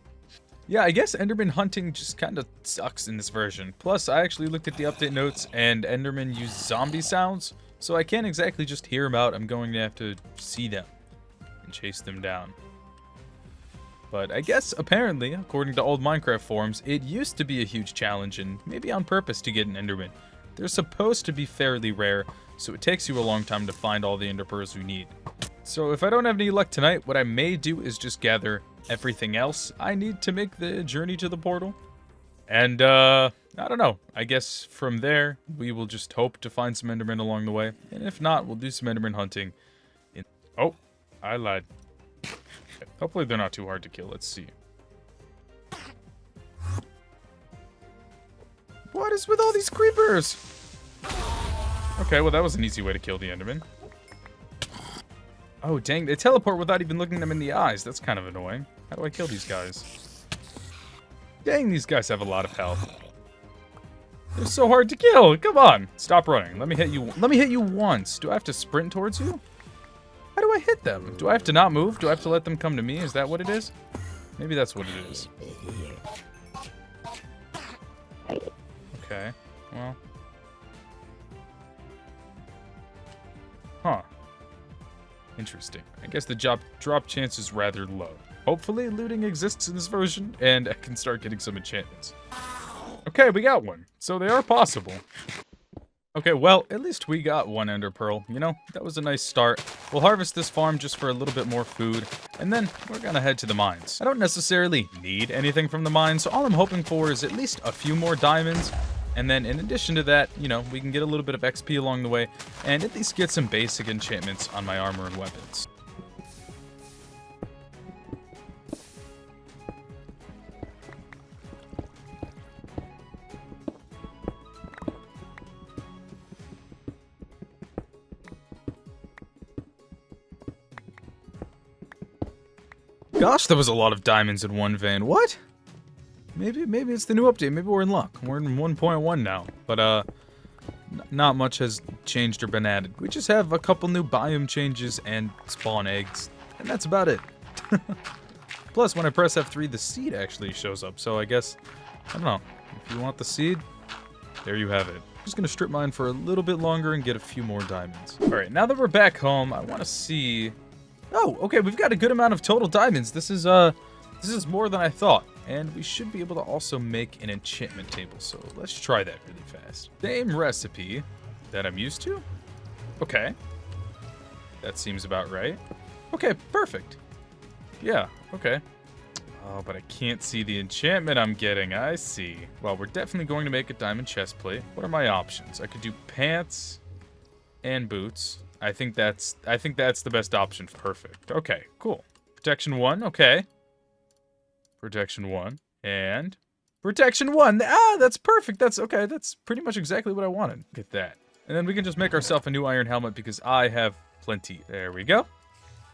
Yeah, I guess Enderman hunting just kind of sucks in this version. Plus, I actually looked at the update notes, and Enderman use zombie sounds, so I can't exactly just hear them out. I'm going to have to see them and chase them down. But I guess, apparently, according to old Minecraft forums, it used to be a huge challenge, and maybe on purpose to get an Enderman. They're supposed to be fairly rare, so it takes you a long time to find all the Ender pearls you need. So if I don't have any luck tonight, what I may do is just gather everything else I need to make the journey to the portal. And, I don't know. I guess from there, we will just hope to find some Endermen along the way. And if not, we'll do some Enderman hunting. Oh, I lied. Hopefully they're not too hard to kill. Let's see. What is with all these creepers? Okay, well that was an easy way to kill the Enderman. Oh, dang, they teleport without even looking them in the eyes. That's kind of annoying. How do I kill these guys? Dang, these guys have a lot of health. They're so hard to kill. Come on. Stop running. Let me hit you. Let me hit you once. Do I have to sprint towards you? How do I hit them? Do I have to not move? Do I have to let them come to me? Is that what it is? Maybe that's what it is. Okay. Well. Huh. Interesting. I guess the drop chance is rather low. Hopefully looting exists in this version, and I can start getting some enchantments. Okay, we got one. So they are possible. Okay, well, at least we got one ender pearl. You know, that was a nice start. We'll harvest this farm just for a little bit more food, and then we're gonna head to the mines. I don't necessarily need anything from the mines, so all I'm hoping for is at least a few more diamonds. And then in addition to that, you know, we can get a little bit of XP along the way, and at least get some basic enchantments on my armor and weapons. Gosh, there was a lot of diamonds in one vein. What? Maybe it's the new update. Maybe we're in luck. We're in 1.1 now. But, not much has changed or been added. We just have a couple new biome changes and spawn eggs. And that's about it. Plus, when I press F3, the seed actually shows up. So I guess, I don't know. If you want the seed, there you have it. I'm just gonna strip mine for a little bit longer and get a few more diamonds. Alright, now that we're back home, I want to see... Oh, okay, we've got a good amount of total diamonds. This is more than I thought. And we should be able to also make an enchantment table, so let's try that really fast. Same recipe that I'm used to? Okay. That seems about right. Okay, perfect. Yeah, okay. Oh, but I can't see the enchantment I'm getting. I see. Well, we're definitely going to make a diamond chest plate. What are my options? I could do pants and boots. I think that's the best option. Perfect. Okay, cool. Protection 1, okay. Protection 1 and protection 1. Ah, that's perfect. That's okay. That's pretty much exactly what I wanted. Get that. And then we can just make ourselves a new iron helmet because I have plenty. There we go.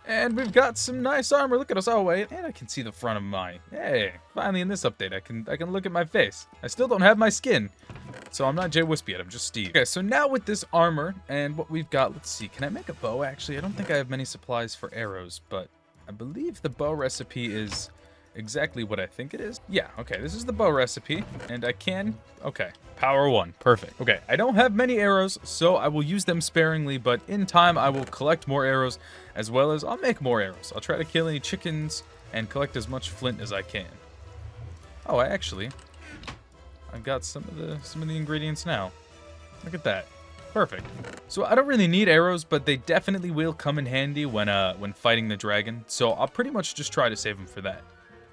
And we've got some nice armor. Look at us. Oh, wait. And I can see the front of mine. Hey, finally in this update, I can look at my face. I still don't have my skin. So I'm not JWhisp yet. I'm just Steve. Okay, so now with this armor and what we've got, let's see. Can I make a bow? Actually, I don't think I have many supplies for arrows, but I believe the bow recipe is exactly what I think it is. Yeah, okay, this is the bow recipe, and I can, okay, power 1, perfect. Okay, I don't have many arrows, so I will use them sparingly, but in time I will collect more arrows, as well as I'll make more arrows. I'll try to kill any chickens and collect as much flint as I can. Oh, I've got some of the ingredients now. Look at that. Perfect. So I don't really need arrows, but they definitely will come in handy when fighting the dragon, so I'll pretty much just try to save them for that.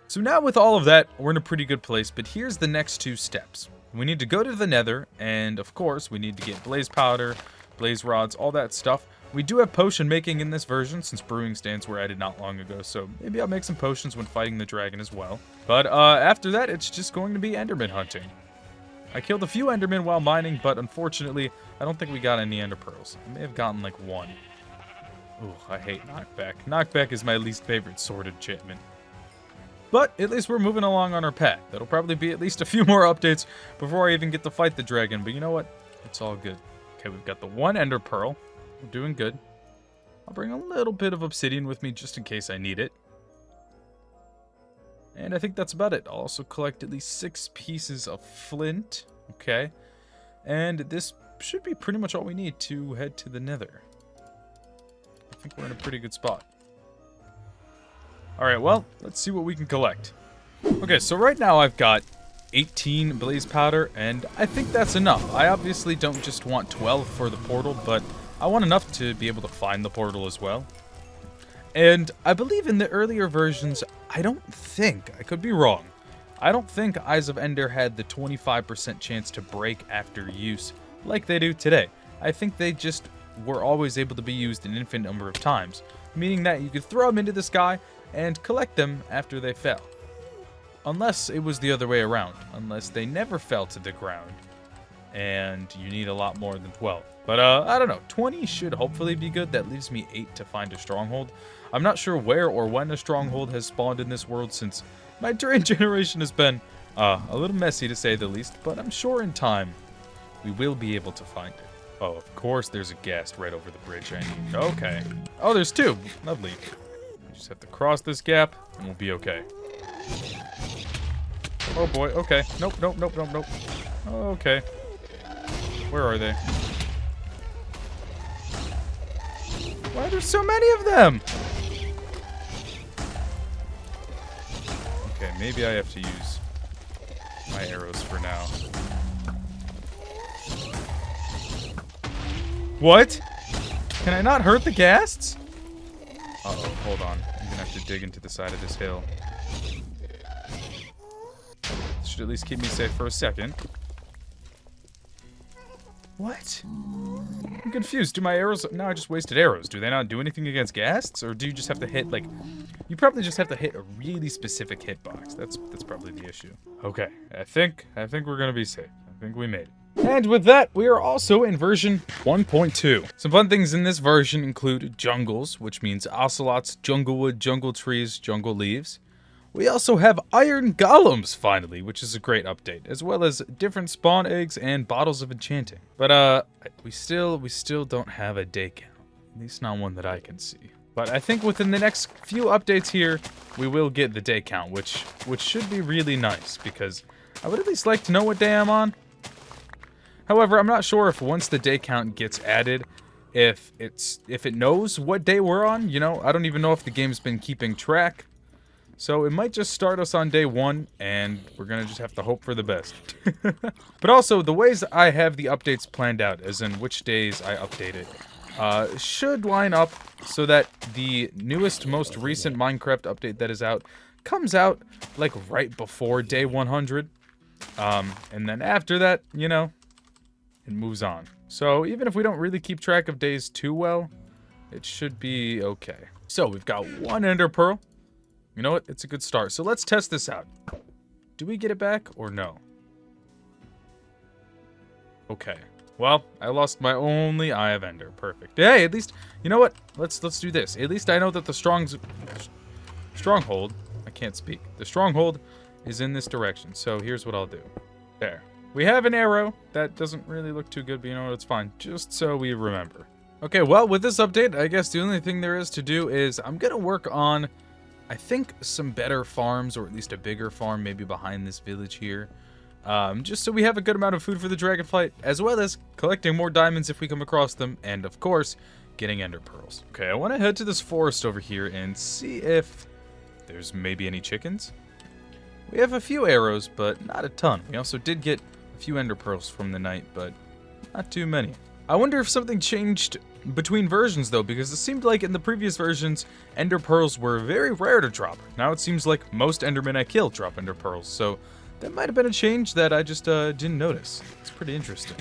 So now with all of that, we're in a pretty good place, but here's the next 2 steps. We need to go to the Nether, and of course, we need to get blaze powder, blaze rods, all that stuff. We do have potion making in this version, since brewing stands were added not long ago, so maybe I'll make some potions when fighting the dragon as well. But after that, it's just going to be Enderman hunting. I killed a few endermen while mining, but unfortunately, I don't think we got any ender pearls. I may have gotten like one. Ooh, I hate knockback. Knockback is my least favorite sword enchantment. But at least we're moving along on our path. That'll probably be at least a few more updates before I even get to fight the dragon. But you know what? It's all good. Okay, we've got the one ender pearl. We're doing good. I'll bring a little bit of obsidian with me just in case I need it. And I think that's about it. I'll also collect at least 6 pieces of flint. Okay. And this should be pretty much all we need to head to the Nether. I think we're in a pretty good spot. Alright, well, let's see what we can collect. Okay, so right now I've got 18 blaze powder, and I think that's enough. I obviously don't just want 12 for the portal, but I want enough to be able to find the portal as well. And I believe in the earlier versions, I don't think, I could be wrong, I don't think Eyes of Ender had the 25% chance to break after use like they do today. I think they just were always able to be used an infinite number of times, meaning that you could throw them into the sky and collect them after they fell. Unless it was the other way around, unless they never fell to the ground, and you need a lot more than 12. But I don't know, 20 should hopefully be good. That leaves me 8 to find a stronghold. I'm not sure where or when a stronghold has spawned in this world, since my terrain generation has been a little messy to say the least, but I'm sure in time we will be able to find it. Oh, of course there's a ghast right over the bridge I need. Okay. Oh, there's 2. Lovely. We just have to cross this gap, and we'll be okay. Oh boy, okay. Nope, nope, nope, nope, nope. Okay. Where are they? Why are there so many of them? Okay, maybe I have to use my arrows for now. What? Can I not hurt the ghasts? Uh-oh, hold on. I'm gonna have to dig into the side of this hill. This should at least keep me safe for a second. What? I'm confused. Do my arrows... No, I just wasted arrows. Do they not do anything against ghasts? Or do you just have to hit, like... You probably just have to hit a really specific hitbox. That's probably the issue. Okay. I think we're gonna be safe. I think we made it. And with that, we are also in version 1.2. Some fun things in this version include jungles, which means ocelots, jungle wood, jungle trees, jungle leaves. We also have iron golems, finally, which is a great update, as well as different spawn eggs and bottles of enchanting. But, we still don't have a day count. At least not one that I can see. But I think within the next few updates here, we will get the day count, which should be really nice, because I would at least like to know what day I'm on. However, I'm not sure if once the day count gets added, if it knows what day we're on. You know, I don't even know if the game's been keeping track. So it might just start us on day 1, and we're gonna just have to hope for the best. But also, the ways I have the updates planned out, as in which days I update it, should line up so that the newest, most recent Minecraft update that is out comes out, like, right before day 100. And then after that, you know, it moves on. So even if we don't really keep track of days too well, it should be okay. So we've got 1 ender pearl. You know what? It's a good start. So let's test this out. Do we get it back or no? Okay. Well, I lost my only Eye of Ender. Perfect. Hey, at least, you know what? Let's do this. At least I know that the Stronghold, I can't speak. The Stronghold is in this direction. So here's what I'll do. There. We have an arrow. That doesn't really look too good, but you know what? It's fine. Just so we remember. Okay, well, with this update, I guess the only thing there is to do is I'm going to work on, I think, some better farms, or at least a bigger farm, maybe behind this village here. Just so we have a good amount of food for the dragon fight, as well as collecting more diamonds if we come across them, and of course, getting ender pearls. Okay, I want to head to this forest over here and see if there's maybe any chickens. We have a few arrows, but not a ton. We also did get a few ender pearls from the night, but not too many. I wonder if something changed between versions, though, because it seemed like in the previous versions, ender pearls were very rare to drop. Now it seems like most endermen I kill drop ender pearls, so that might have been a change that I just didn't notice. It's pretty interesting.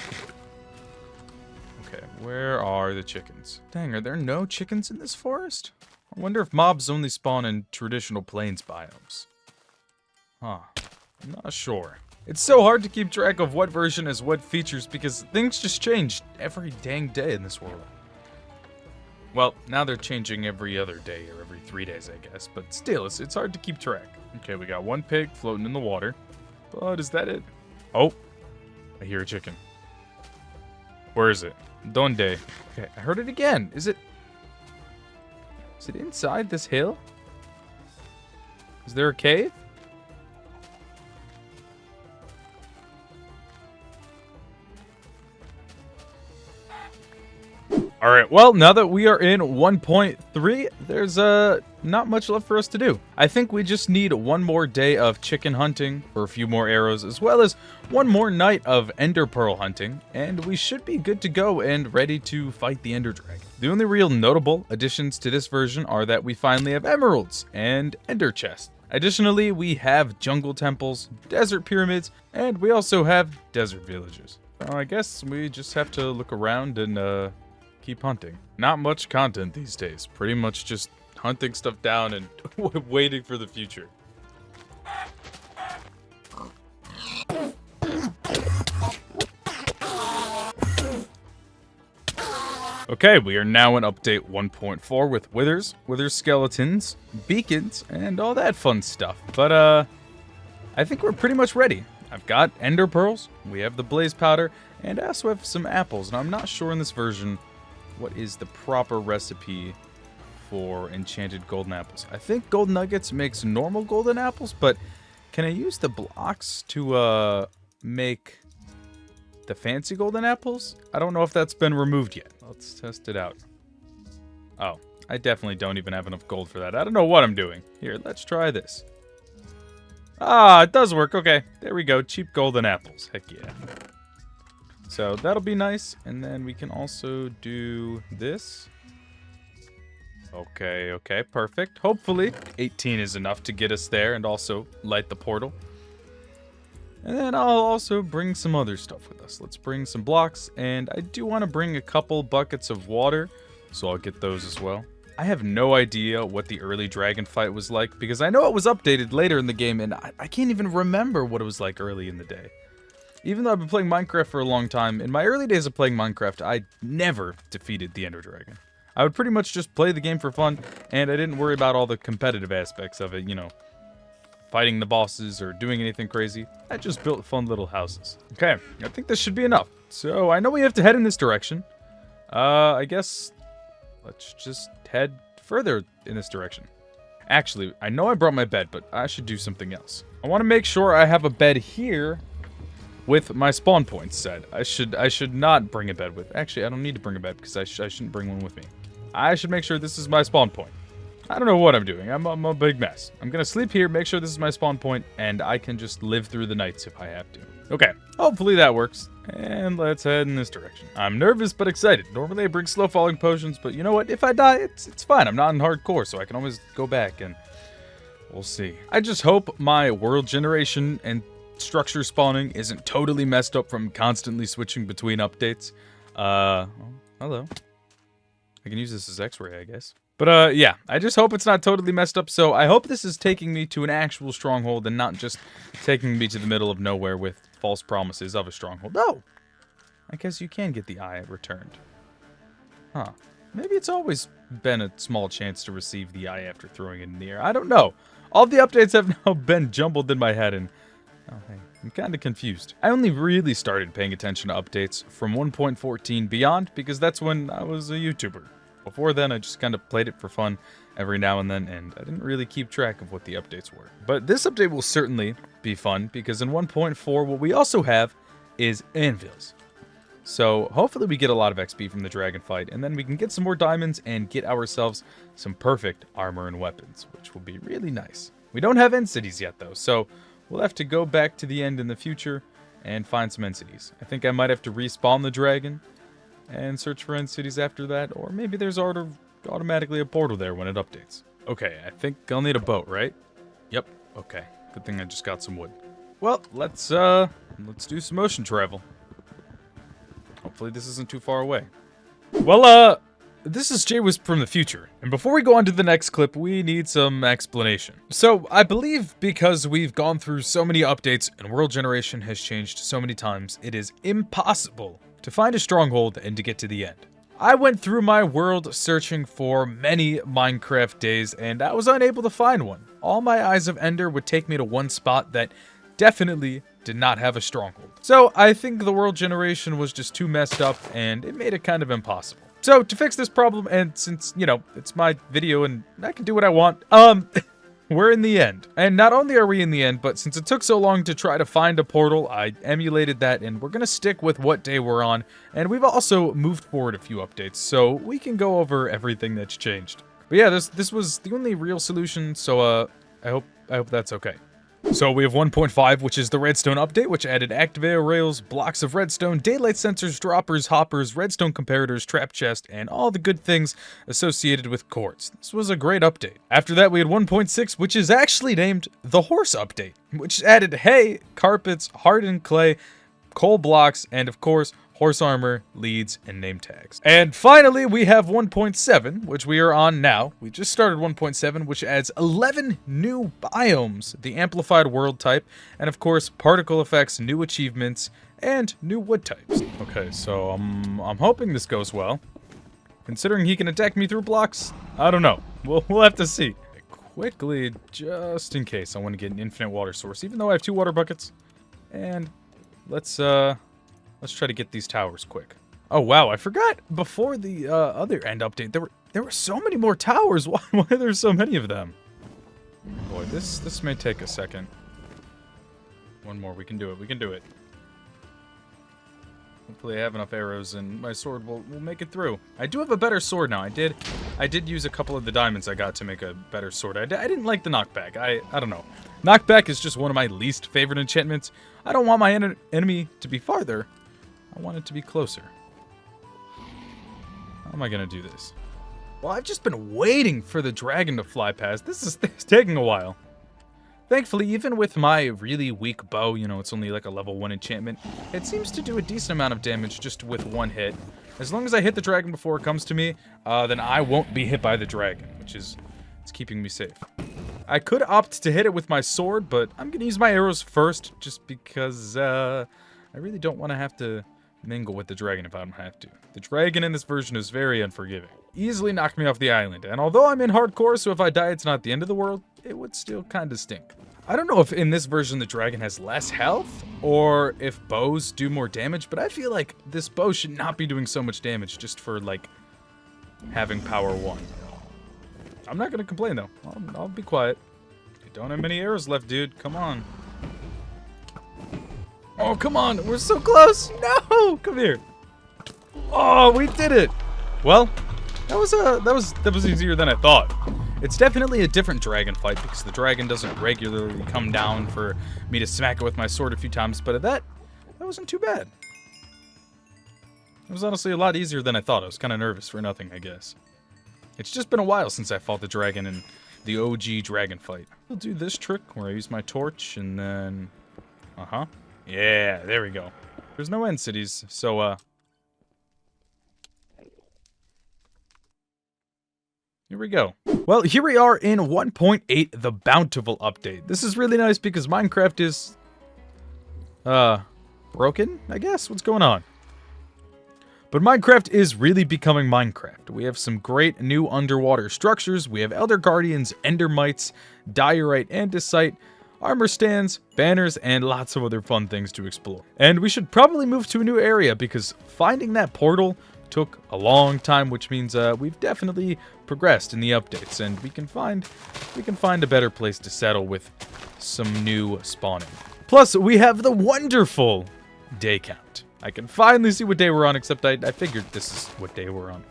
Okay, where are the chickens? Dang, are there no chickens in this forest? I wonder if mobs only spawn in traditional plains biomes. Huh, I'm not sure. It's so hard to keep track of what version has what features because things just change every dang day in this world. Well, now they're changing every other day or every 3 days, I guess. But still, it's hard to keep track. Okay, we got one pig floating in the water. But is that it? Oh, I hear a chicken. Where is it? Donde? Okay, I heard it again. Is it inside this hill? Is there a cave? Alright, well, now that we are in 1.3, there's not much left for us to do. I think we just need one more day of chicken hunting for a few more arrows, as well as one more night of ender pearl hunting, and we should be good to go and ready to fight the ender dragon. The only real notable additions to this version are that we finally have emeralds and ender chests. Additionally, we have jungle temples, desert pyramids, and we also have desert villages. So I guess we just have to look around and keep hunting. Not much content these days. Pretty much just hunting stuff down and waiting for the future. Okay, we are now in update 1.4 with wither skeletons, beacons, and all that fun stuff. But I think we're pretty much ready. I've got ender pearls, we have the blaze powder, and I also have some apples. Now I'm not sure in this version what is the proper recipe for enchanted golden apples. I think gold nuggets makes normal golden apples, but can I use the blocks to make the fancy golden apples? I don't know if that's been removed yet. Let's test it out. Oh, I definitely don't even have enough gold for that. I don't know what I'm doing. Here, let's try this. Ah, it does work. Okay, there we go. Cheap golden apples. Heck yeah. So that'll be nice, and then we can also do this. Okay, perfect. Hopefully 18 is enough to get us there and also light the portal. And then I'll also bring some other stuff with us. Let's bring some blocks, and I do want to bring a couple buckets of water, so I'll get those as well. I have no idea what the early dragon fight was like, because I know it was updated later in the game, and I can't even remember what it was like early in the day. Even though I've been playing Minecraft for a long time, in my early days of playing Minecraft, I never defeated the Ender Dragon. I would pretty much just play the game for fun, and I didn't worry about all the competitive aspects of it, you know, fighting the bosses or doing anything crazy. I just built fun little houses. Okay, I think this should be enough. So I know we have to head in this direction. I guess let's just head further in this direction. Actually, I know I brought my bed, but I should do something else. I want to make sure I have a bed here with my spawn points set. I should not bring a bed with. Actually, I don't need to bring a bed because I shouldn't bring one with me. I should make sure this is my spawn point. I don't know what I'm doing. I'm a big mess. I'm gonna sleep here, make sure this is my spawn point, and I can just live through the nights if I have to. Okay, hopefully that works. And let's head in this direction. I'm nervous but excited. Normally I bring slow falling potions, but you know what? If I die, it's fine. I'm not in hardcore, so I can always go back and we'll see. I just hope my world generation and structure spawning isn't totally messed up from constantly switching between updates. Well, hello. I can use this as X-ray, I guess. But, yeah, I just hope it's not totally messed up, so I hope this is taking me to an actual stronghold and not just taking me to the middle of nowhere with false promises of a stronghold. Oh! I guess you can get the eye returned. Huh. Maybe it's always been a small chance to receive the eye after throwing it in the air. I don't know. All the updates have now been jumbled in my head, and oh, hey, I'm kind of confused. I only really started paying attention to updates from 1.14 beyond, because that's when I was a YouTuber. Before then, I just kind of played it for fun every now and then, and I didn't really keep track of what the updates were. But this update will certainly be fun, because in 1.4, what we also have is anvils. So hopefully we get a lot of XP from the dragon fight, and then we can get some more diamonds and get ourselves some perfect armor and weapons, which will be really nice. We don't have end cities yet, though, so we'll have to go back to the end in the future and find some end cities. I think I might have to respawn the dragon and search for end cities after that, or maybe there's automatically a portal there when it updates. Okay, I think I'll need a boat, right? Yep, okay. Good thing I just got some wood. Well, let's do some ocean travel. Hopefully this isn't too far away. Well, this is JWhisp from the future, and before we go on to the next clip, we need some explanation. So, I believe because we've gone through so many updates and world generation has changed so many times, it is impossible to find a stronghold and to get to the end. I went through my world searching for many Minecraft days, and I was unable to find one. All my Eyes of Ender would take me to one spot that definitely did not have a stronghold. So, I think the world generation was just too messed up, and it made it kind of impossible. So, to fix this problem, and since, you know, it's my video and I can do what I want, we're in the end. And not only are we in the end, but since it took so long to try to find a portal, I emulated that, and we're gonna stick with what day we're on. And we've also moved forward a few updates, so we can go over everything that's changed. But yeah, this was the only real solution, so I hope that's okay. So we have 1.5, which is the redstone update, which added activator rails, blocks of redstone, daylight sensors, droppers, hoppers, redstone comparators, trap chest, and all the good things associated with quartz. This was a great update. After that, we had 1.6, which is actually named the horse update, which added hay, carpets, hardened clay, coal blocks, and of course, horse armor, leads, and name tags. And finally, we have 1.7, which we are on now. We just started 1.7, which adds 11 new biomes, the amplified world type, and of course, particle effects, new achievements, and new wood types. Okay, so I'm hoping this goes well. Considering he can attack me through blocks, I don't know. We'll have to see. Quickly, just in case, I want to get an infinite water source, even though I have 2 water buckets. And let's try to get these towers quick. Oh wow, I forgot before the other end update there were so many more towers. Why are there so many of them? Boy, this may take a second. One more, we can do it. We can do it. Hopefully I have enough arrows and my sword will make it through. I do have a better sword now. I did use a couple of the diamonds I got to make a better sword. I didn't like the knockback. I don't know. Knockback is just one of my least favorite enchantments. I don't want my enemy to be farther. I want it to be closer. How am I gonna do this? Well, I've just been waiting for the dragon to fly past. This is taking a while. Thankfully, even with my really weak bow, you know, it's only like a level 1 enchantment, it seems to do a decent amount of damage just with one hit. As long as I hit the dragon before it comes to me, then I won't be hit by the dragon, which is it's keeping me safe. I could opt to hit it with my sword, but I'm gonna use my arrows first, just because I really don't want to have to mingle with the dragon if I don't have to. The dragon in this version is very unforgiving. Easily knocked me off the island, and although I'm in hardcore, so if I die it's not the end of the world, it would still kinda stink. I don't know if in this version the dragon has less health, or if bows do more damage, but I feel like this bow should not be doing so much damage just for, like, having power 1. I'm not gonna complain though. I'll be quiet. I don't have many arrows left, dude. Come on. Oh, come on. We're so close. No, come here. Oh, we did it. Well, that was easier than I thought. It's definitely a different dragon fight because the dragon doesn't regularly come down for me to smack it with my sword a few times, but that wasn't too bad. It was honestly a lot easier than I thought. I was kind of nervous for nothing, I guess. It's just been a while since I fought the dragon in the OG dragon fight. We'll do this trick where I use my torch and then... Yeah, there we go. There's no end cities, so, here we go. Well, here we are in 1.8, the Bountiful update. This is really nice because Minecraft is, broken, I guess? What's going on? But Minecraft is really becoming Minecraft. We have some great new underwater structures. We have Elder Guardians, Endermites, Diorite, Andesite, armor stands, banners, and lots of other fun things to explore. And we should probably move to a new area because finding that portal took a long time, which means we've definitely progressed in the updates, and we can find a better place to settle with some new spawning. Plus, we have the wonderful day count. I can finally see what day we're on, except I figured this is what day we're on.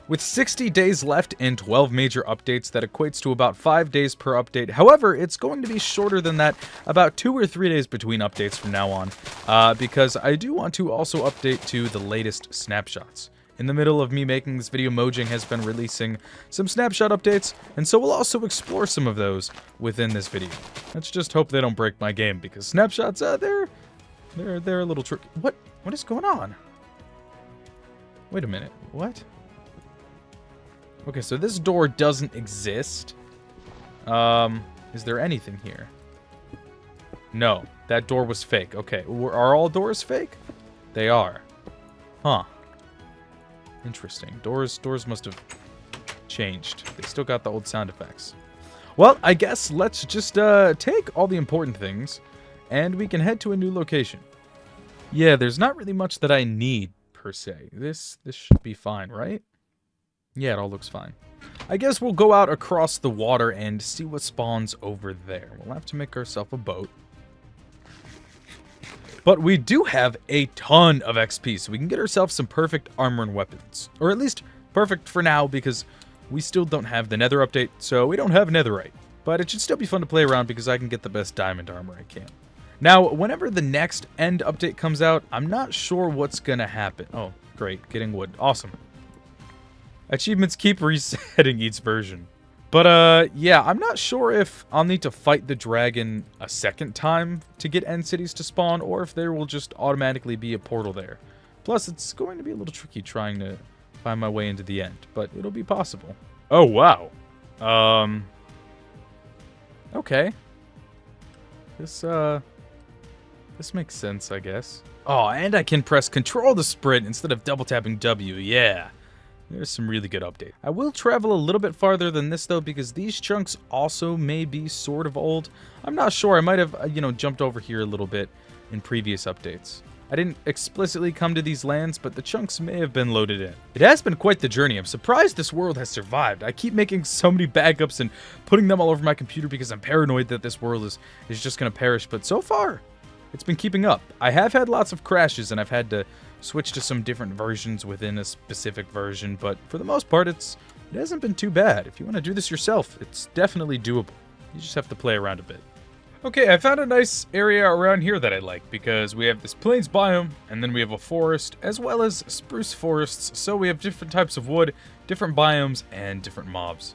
With 60 days left and 12 major updates, that equates to about 5 days per update. However, it's going to be shorter than that, about 2 or 3 days between updates from now on, because I do want to also update to the latest snapshots. In the middle of me making this video, Mojang has been releasing some snapshot updates, and so we'll also explore some of those within this video. Let's just hope they don't break my game, because snapshots, they're a little tricky. What is going on? Wait a minute, what? Okay, so this door doesn't exist. Is there anything here? No, that door was fake. Okay, are all doors fake? They are. Huh. Interesting. Doors must have changed. They still got the old sound effects. Well, I guess let's just take all the important things, and we can head to a new location. Yeah, there's not really much that I need, per se. This should be fine, right? Yeah, it all looks fine. I guess we'll go out across the water and see what spawns over there. We'll have to make ourselves a boat. But we do have a ton of XP, so we can get ourselves some perfect armor and weapons. Or at least perfect for now, because we still don't have the Nether update, so we don't have Netherite. But it should still be fun to play around because I can get the best diamond armor I can. Now, whenever the next end update comes out, I'm not sure what's gonna happen. Oh, great, getting wood. Awesome. Achievements keep resetting each version. But, yeah, I'm not sure if I'll need to fight the dragon a second time to get end cities to spawn, or if there will just automatically be a portal there. Plus, it's going to be a little tricky trying to find my way into the end, but it'll be possible. Oh, wow. Okay. This makes sense, I guess. Oh, and I can press Control to sprint instead of double tapping W, yeah. There's some really good updates. I will travel a little bit farther than this, though, because these chunks also may be sort of old. I'm not sure. I might have, jumped over here a little bit in previous updates. I didn't explicitly come to these lands, but the chunks may have been loaded in. It has been quite the journey. I'm surprised this world has survived. I keep making so many backups and putting them all over my computer because I'm paranoid that this world is just going to perish, but so far, it's been keeping up. I have had lots of crashes, and I've had to switch to some different versions within a specific version, but for the most part, it hasn't been too bad. If you want to do this yourself, it's definitely doable. You just have to play around a bit. Okay, I found a nice area around here that I like, because we have this plains biome, and then we have a forest, as well as spruce forests, so we have different types of wood, different biomes, and different mobs.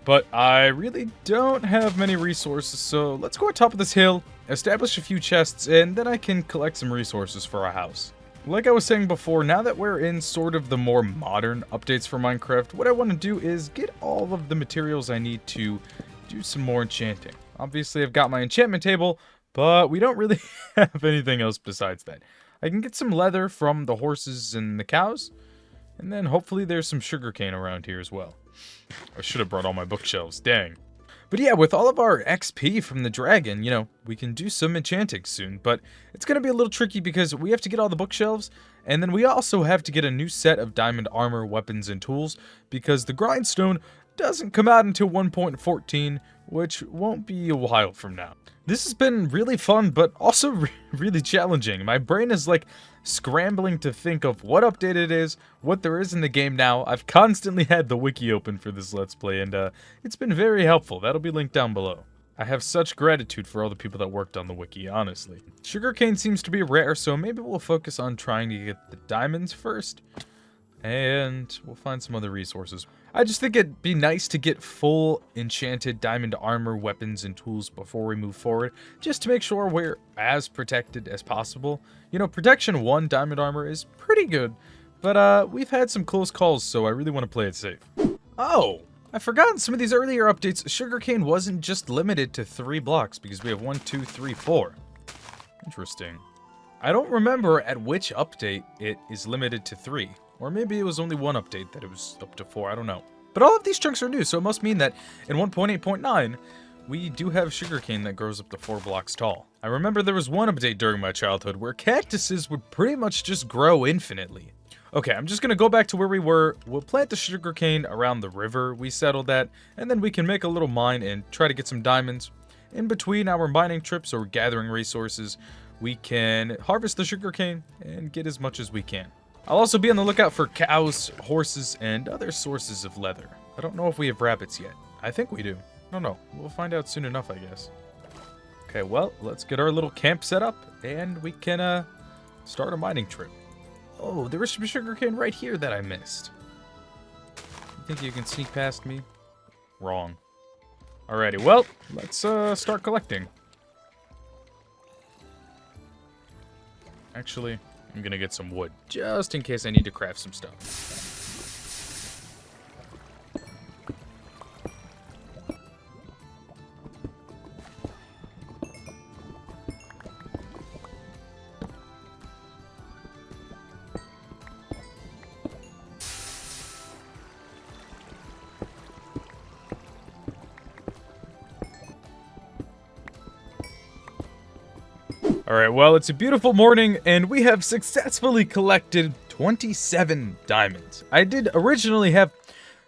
But I really don't have many resources, so let's go on top of this hill, establish a few chests, and then I can collect some resources for our house. Like I was saying before, now that we're in sort of the more modern updates for Minecraft, what I want to do is get all of the materials I need to do some more enchanting. Obviously, I've got my enchantment table, but we don't really have anything else besides that. I can get some leather from the horses and the cows, and then hopefully there's some sugarcane around here as well. I should have brought all my bookshelves, dang. But yeah, with all of our XP from the dragon, we can do some enchanting soon. But it's going to be a little tricky because we have to get all the bookshelves. And then we also have to get a new set of diamond armor, weapons, and tools. Because the grindstone doesn't come out until 1.14, which won't be a while from now. This has been really fun, but also really challenging. My brain is like scrambling to think of what update it is, what there is in the game now. I've constantly had the wiki open for this Let's Play, and it's been very helpful. That'll be linked down below. I have such gratitude for all the people that worked on the wiki, honestly. Sugarcane seems to be rare, so maybe we'll focus on trying to get the diamonds first, and we'll find some other resources. I just think it'd be nice to get full enchanted diamond armor, weapons, and tools before we move forward, just to make sure we're as protected as possible. Protection 1 diamond armor is pretty good, but we've had some close calls, so I really want to play it safe. Oh, I forgot in some of these earlier updates, sugarcane wasn't just limited to 3 blocks, because we have 1, 2, 3, 4. Interesting. I don't remember at which update it is limited to 3. Or maybe it was only one update that it was up to 4, I don't know. But all of these chunks are new, so it must mean that in 1.8.9, we do have sugarcane that grows up to 4 blocks tall. I remember there was one update during my childhood where cactuses would pretty much just grow infinitely. Okay, I'm just gonna go back to where we were. We'll plant the sugarcane around the river we settled at, and then we can make a little mine and try to get some diamonds. In between our mining trips or gathering resources, we can harvest the sugarcane and get as much as we can. I'll also be on the lookout for cows, horses, and other sources of leather. I don't know if we have rabbits yet. I think we do. I don't know. We'll find out soon enough, I guess. Okay, well, let's get our little camp set up, and we can start a mining trip. Oh, there was some sugarcane right here that I missed. You think you can sneak past me? Wrong. Alrighty, well, let's start collecting. Actually, I'm gonna get some wood, just in case I need to craft some stuff. Alright, well, it's a beautiful morning, and we have successfully collected 27 diamonds. I did originally have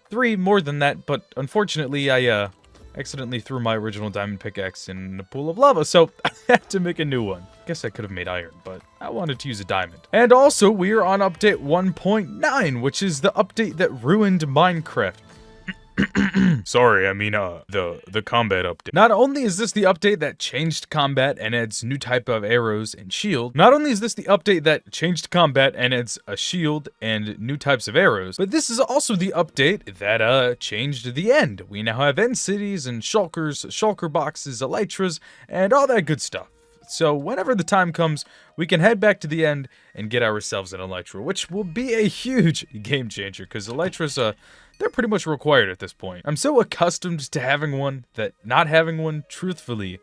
3 more than that, but unfortunately I accidentally threw my original diamond pickaxe in a pool of lava, so I had to make a new one. Guess I could have made iron, but I wanted to use a diamond. And also, we are on update 1.9, which is the update that ruined Minecraft. Sorry, I mean, the combat update. Not only is this the update that changed combat and adds new type of arrows and shield, not only is this the update that changed combat and adds a shield and new types of arrows, but this is also the update that, changed the end. We now have end cities and shulkers, shulker boxes, elytras, and all that good stuff. So whenever the time comes, we can head back to the end and get ourselves an elytra, which will be a huge game changer, because elytras, they're pretty much required at this point. I'm so accustomed to having one that not having one, truthfully,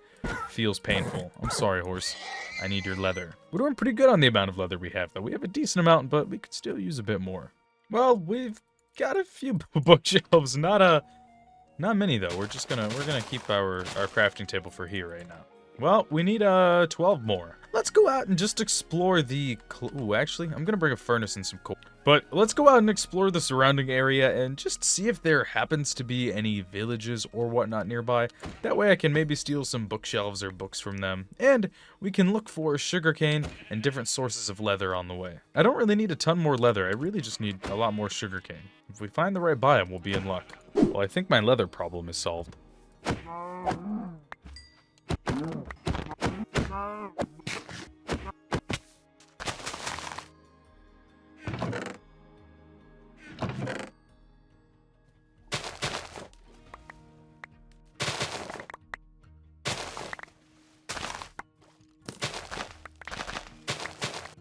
feels painful. I'm sorry, horse. I need your leather. We're doing pretty good on the amount of leather we have, though. We have a decent amount, but we could still use a bit more. Well, we've got a few bookshelves. Not many, though. We're gonna keep our crafting table for here right now. Well, we need 12 more. Let's go out and just explore the... Ooh, actually, I'm gonna bring a furnace and some coal. But let's go out and explore the surrounding area and just see if there happens to be any villages or whatnot nearby. That way I can maybe steal some bookshelves or books from them. And we can look for sugarcane and different sources of leather on the way. I don't really need a ton more leather. I really just need a lot more sugarcane. If we find the right biome, we'll be in luck. Well, I think my leather problem is solved.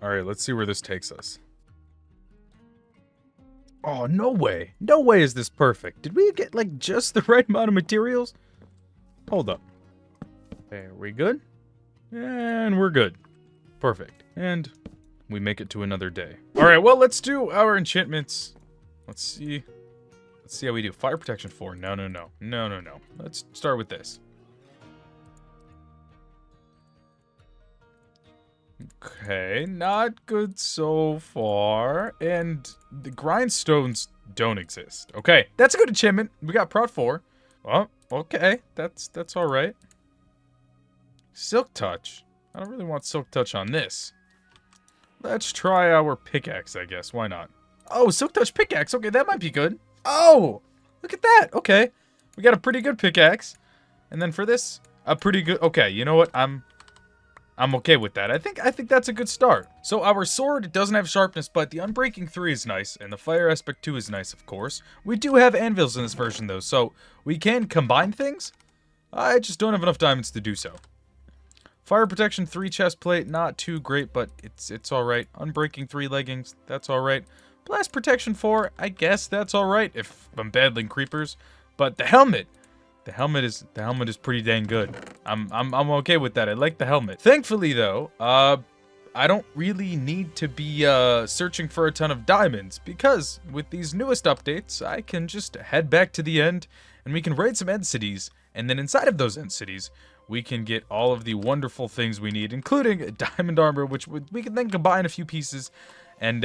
Alright, let's see where this takes us. Oh, no way. No way is this perfect. Did we get, like, just the right amount of materials? Hold up. Okay, are we good? And we're good. Perfect. And we make it to another day. Alright, well, let's do our enchantments. Let's see. Let's see how we do. Fire protection 4. No. Let's start with this. Okay, not good so far. And the grindstones don't exist. Okay, that's a good enchantment. We got prot 4. Oh, okay. That's all right. Silk touch. I don't really want silk touch on this. Let's try our pickaxe, I guess. Why not? Oh, silk touch pickaxe. Okay, that might be good. Oh, look at that. Okay, we got a pretty good pickaxe. And then for this, a pretty good... Okay, you know what? I'm okay with that. I think that's a good start. So our sword doesn't have sharpness, but the Unbreaking 3 is nice, and the Fire Aspect 2 is nice, of course. We do have anvils in this version, though, so we can combine things. I just don't have enough diamonds to do so. Fire Protection 3 chest plate, not too great, but it's alright. Unbreaking 3 leggings, that's alright. Blast Protection 4, I guess that's alright if I'm battling creepers. But the helmet... The helmet is pretty dang good. I'm okay with that. I like the helmet. Thankfully though, I don't really need to be searching for a ton of diamonds, because with these newest updates, I can just head back to the end and we can raid some end cities, and then inside of those end cities, we can get all of the wonderful things we need, including diamond armor, which we can then combine a few pieces and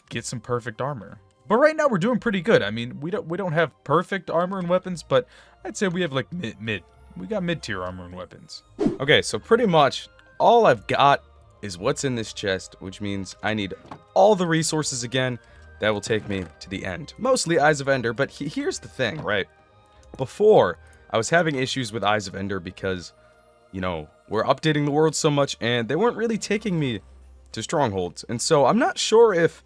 get some perfect armor. But right now we're doing pretty good. I mean, we don't have perfect armor and weapons, but I'd say we have like mid. We got mid-tier armor and weapons. Okay, so pretty much all I've got is what's in this chest, which means I need all the resources again. That will take me to the end. Mostly Eyes of Ender, but here's the thing, right? Before, I was having issues with Eyes of Ender because, you know, we're updating the world so much and they weren't really taking me to strongholds. And so I'm not sure if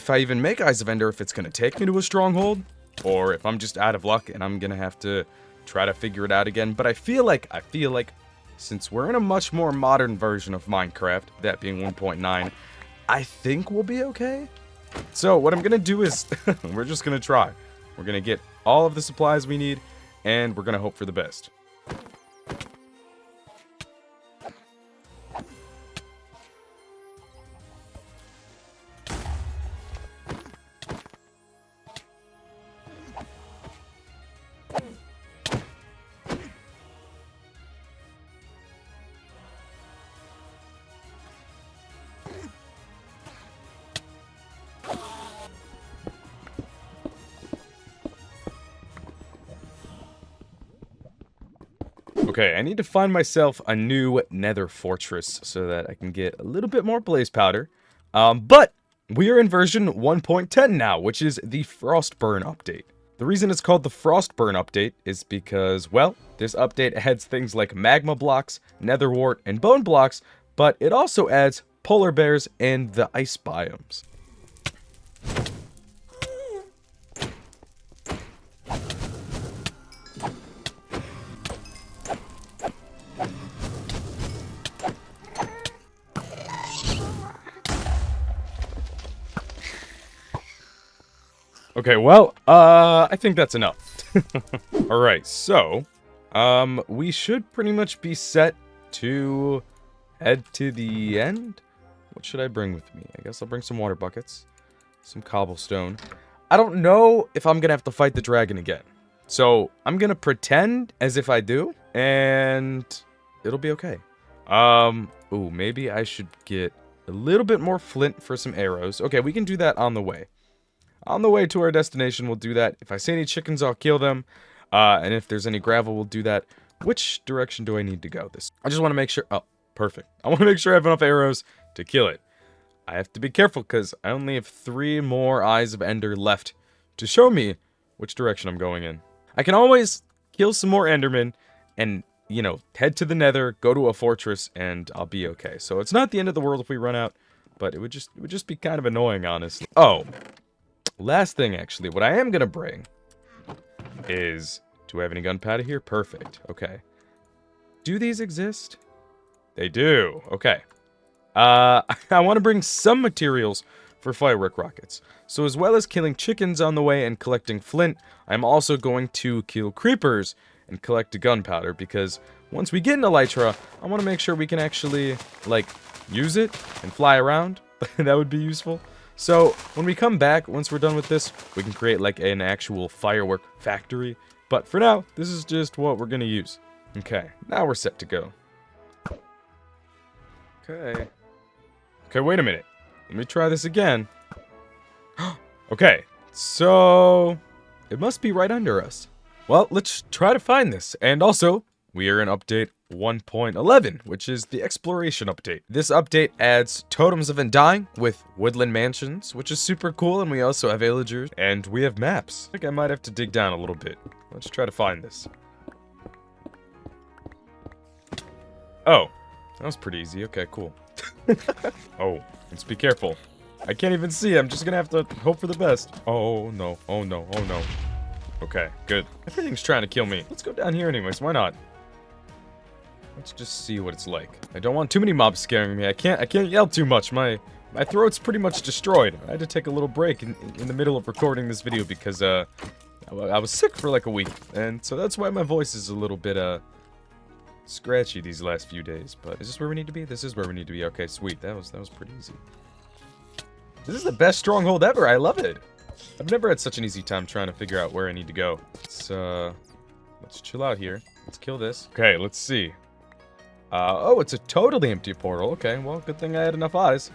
I even make Eyes of Ender, if it's going to take me to a stronghold, or if I'm just out of luck and I'm going to have to try to figure it out again. But I feel like, since we're in a much more modern version of Minecraft, that being 1.9, I think we'll be okay. So what I'm going to do is, we're just going to try. We're going to get all of the supplies we need, and we're going to hope for the best. Okay, I need to find myself a new nether fortress so that I can get a little bit more blaze powder. But we are in version 1.10 now, which is the Frostburn update. The reason it's called the Frostburn update is because, well, this update adds things like magma blocks, nether wart, and bone blocks, but it also adds polar bears and the ice biomes. Okay, well, I think that's enough. Alright, so, we should pretty much be set to head to the end. What should I bring with me? I guess I'll bring some water buckets, some cobblestone. I don't know if I'm gonna have to fight the dragon again. So, I'm gonna pretend as if I do, and it'll be okay. Ooh, maybe I should get a little bit more flint for some arrows. Okay, we can do that on the way. On the way to our destination, we'll do that. If I see any chickens, I'll kill them. And if there's any gravel, we'll do that. Which direction do I need to go? I just want to make sure... Oh, perfect. I want to make sure I have enough arrows to kill it. I have to be careful because I only have 3 more Eyes of Ender left to show me which direction I'm going in. I can always kill some more Endermen and, you know, head to the Nether, go to a fortress, and I'll be okay. So it's not the end of the world if we run out, but it would just be kind of annoying, honestly. Oh... Last thing, actually, what I am going to bring is... Do I have any gunpowder here? Perfect. Okay. Do these exist? They do. Okay. I want to bring some materials for firework rockets. So as well as killing chickens on the way and collecting flint, I'm also going to kill creepers and collect gunpowder, because once we get in Elytra, I want to make sure we can actually, like, use it and fly around. That would be useful. So, when we come back, once we're done with this, we can create, like, an actual firework factory. But for now, this is just what we're gonna use. Okay, now we're set to go. Okay. Okay, wait a minute. Let me try this again. Okay, so... It must be right under us. Well, let's try to find this. And also, we are in update 1.11, which is the exploration update. This update adds totems of undying with woodland mansions, which is super cool, and we also have villagers, and we have maps. I think I might have to dig down a little bit. Let's try to find this. Oh, that was pretty easy. Okay, cool. Oh, let's be careful. I can't even see. I'm just gonna have to hope for the best. Oh no, oh no, oh no. Okay, good. Everything's trying to kill me. Let's go down here anyways, why not? Let's just see what it's like. I don't want too many mobs scaring me. I can't yell too much. My throat's pretty much destroyed. I had to take a little break in the middle of recording this video because I was sick for like a week, and so that's why my voice is a little bit scratchy these last few days. But is this where we need to be? This is where we need to be. Okay, sweet. That was pretty easy. This is the best stronghold ever. I love it. I've never had such an easy time trying to figure out where I need to go. Let's chill out here. Let's kill this. Okay, let's see. Oh, it's a totally empty portal. Okay, well, good thing I had enough eyes.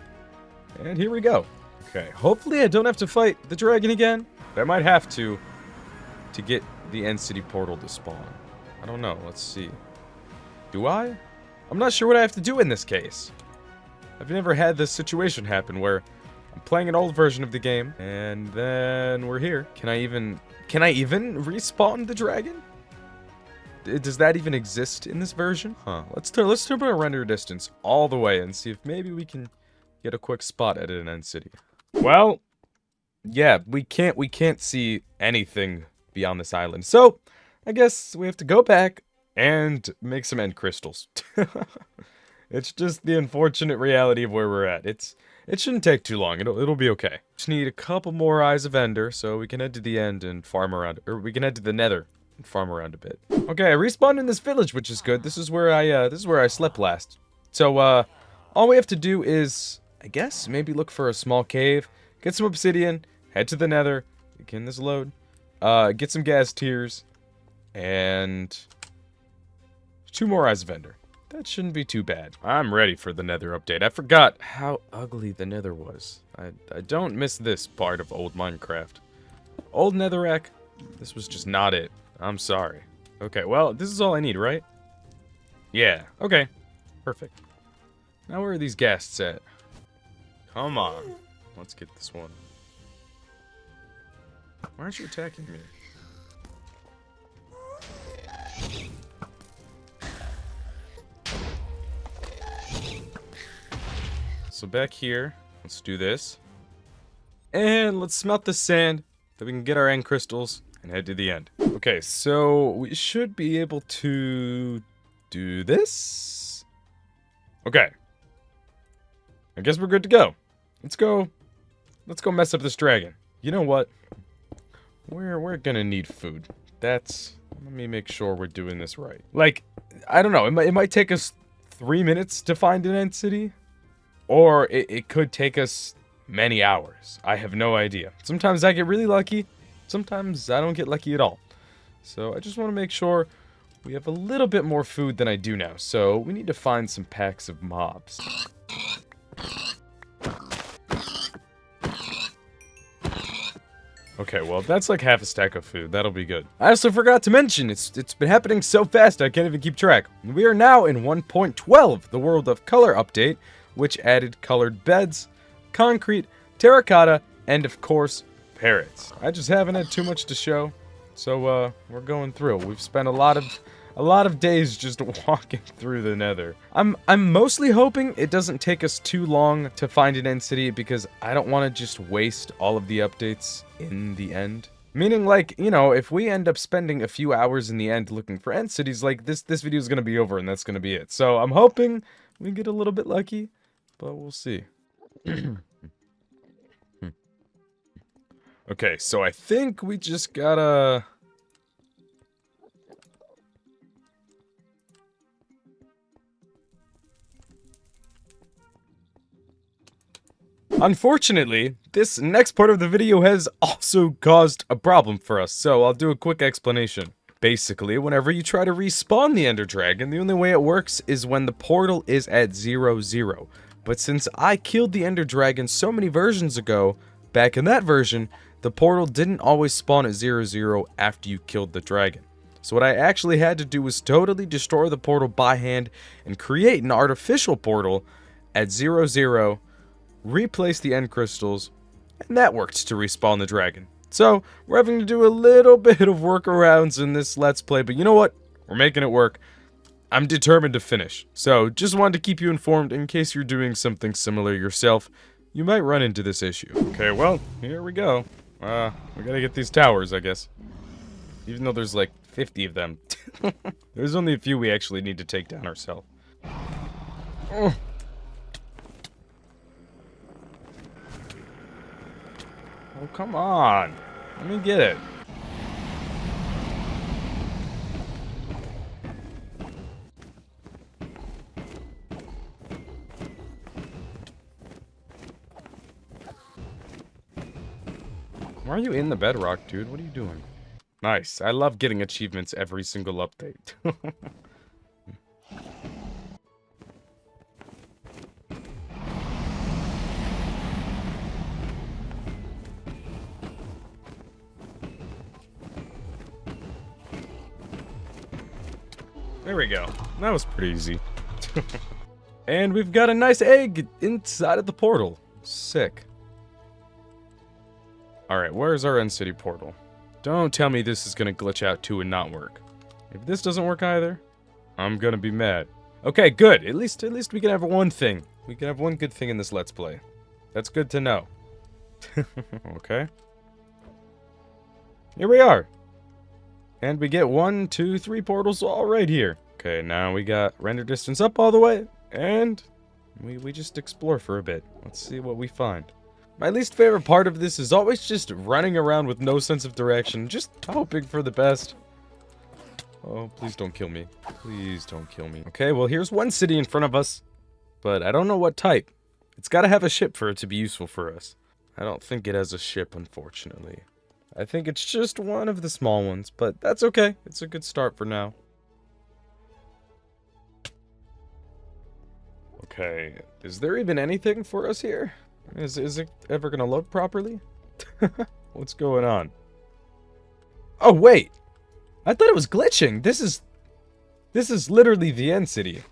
And here we go. Okay, hopefully I don't have to fight the dragon again. But I might have to get the end city portal to spawn. I don't know. Let's see. Do I? I'm not sure what I have to do in this case. I've never had this situation happen where I'm playing an old version of the game, and then we're here. Can I even respawn the dragon? Does that even exist in this version? Huh. Let's turn our render distance all the way and see if maybe we can get a quick spot at an end city. Well, yeah, we can't see anything beyond this island. So, I guess we have to go back and make some end crystals. It's just the unfortunate reality of where we're at. It shouldn't take too long. It'll be okay. Just need a couple more Eyes of Ender so we can head to the end and farm around, or we can head to the Nether and farm around a bit. Okay, I respawned in this village, which is good. This is where I slept last. So all we have to do is, I guess, maybe look for a small cave, get some obsidian, head to the Nether. Can this load? Get some gas tiers, and 2 more Eyes of Ender. That shouldn't be too bad. I'm ready for the Nether update. I forgot how ugly the Nether was. I don't miss this part of old Minecraft. Old Netherrack, this was just not it. I'm sorry. Okay, well, this is all I need, right? Yeah, okay. Perfect. Now where are these ghasts at? Come on. Let's get this one. Why aren't you attacking me? So back here, let's do this. And let's smelt the sand, so we can get our end crystals and head to the end. Okay, so we should be able to do this. Okay. I guess we're good to go. Let's go mess up this dragon. You know what? We're gonna need food. Let me make sure we're doing this right. Like, I don't know, it might take us 3 minutes to find an end city. Or it could take us many hours. I have no idea. Sometimes I get really lucky. Sometimes I don't get lucky at all. So I just want to make sure we have a little bit more food than I do now. So we need to find some packs of mobs. Okay, well, that's like half a stack of food. That'll be good. I also forgot to mention, it's been happening so fast I can't even keep track. We are now in 1.12, the World of Color update, which added colored beds, concrete, terracotta, and of course, parrots. I just haven't had too much to show, so we're going through. We've spent a lot of days just walking through the Nether. I'm mostly hoping it doesn't take us too long to find an end city because I don't want to just waste all of the updates in the end. Meaning, like, you know, if we end up spending a few hours in the end looking for end cities, like this video is gonna be over and that's gonna be it. So I'm hoping we get a little bit lucky. But we'll see. Okay, so I think we just gotta... Unfortunately, this next part of the video has also caused a problem for us, so I'll do a quick explanation. Basically, whenever you try to respawn the Ender Dragon, the only way it works is when the portal is at 0, 0. But since I killed the Ender Dragon so many versions ago, back in that version, the portal didn't always spawn at 0, 0 after you killed the dragon. So what I actually had to do was totally destroy the portal by hand and create an artificial portal at 0, 0, replace the end crystals, and that worked to respawn the dragon. So we're having to do a little bit of workarounds in this Let's Play, but you know what? We're making it work. I'm determined to finish. So, just wanted to keep you informed in case you're doing something similar yourself. You might run into this issue. Okay, well, here we go. We gotta get these towers, I guess. Even though there's like 50 of them. There's only a few we actually need to take down ourselves. Oh, come on. Let me get it. Why are you in the bedrock, dude? What are you doing? Nice. I love getting achievements every single update. There we go. That was pretty easy. And we've got a nice egg inside of the portal. Sick. Alright, where's our end city portal? Don't tell me this is gonna glitch out too and not work. If this doesn't work either, I'm gonna be mad. Okay, good. At least we can have one thing. We can have one good thing in this Let's Play. That's good to know. Okay. Here we are. And we get 1, 2, 3 portals all right here. Okay, now we got render distance up all the way. And we just explore for a bit. Let's see what we find. My least favorite part of this is always just running around with no sense of direction, just hoping for the best. Oh, please don't kill me. Please don't kill me. Okay, well, here's one city in front of us, but I don't know what type. It's got to have a ship for it to be useful for us. I don't think it has a ship, unfortunately. I think it's just one of the small ones, but that's okay. It's a good start for now. Okay, is there even anything for us here? Is it ever gonna load properly? What's going on? Oh, wait! I thought it was glitching! This is... This is literally the end city.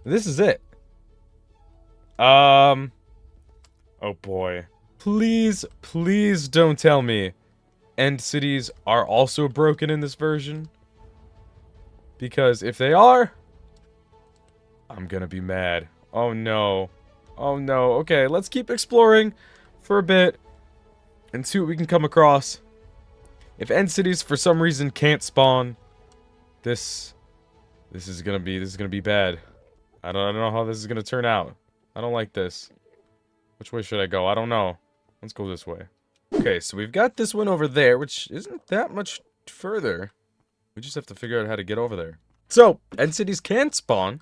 This is it. Oh boy. Please, please don't tell me end cities are also broken in this version. Because if they are, I'm gonna be mad. Oh no. Oh no. Okay, let's keep exploring for a bit and see what we can come across. If end cities for some reason can't spawn, this is gonna be bad. I don't know how this is gonna turn out. I don't like this. Which way should I go? I don't know. Let's go this way. Okay, so we've got this one over there, which isn't that much further. We just have to figure out how to get over there. So, end cities can spawn.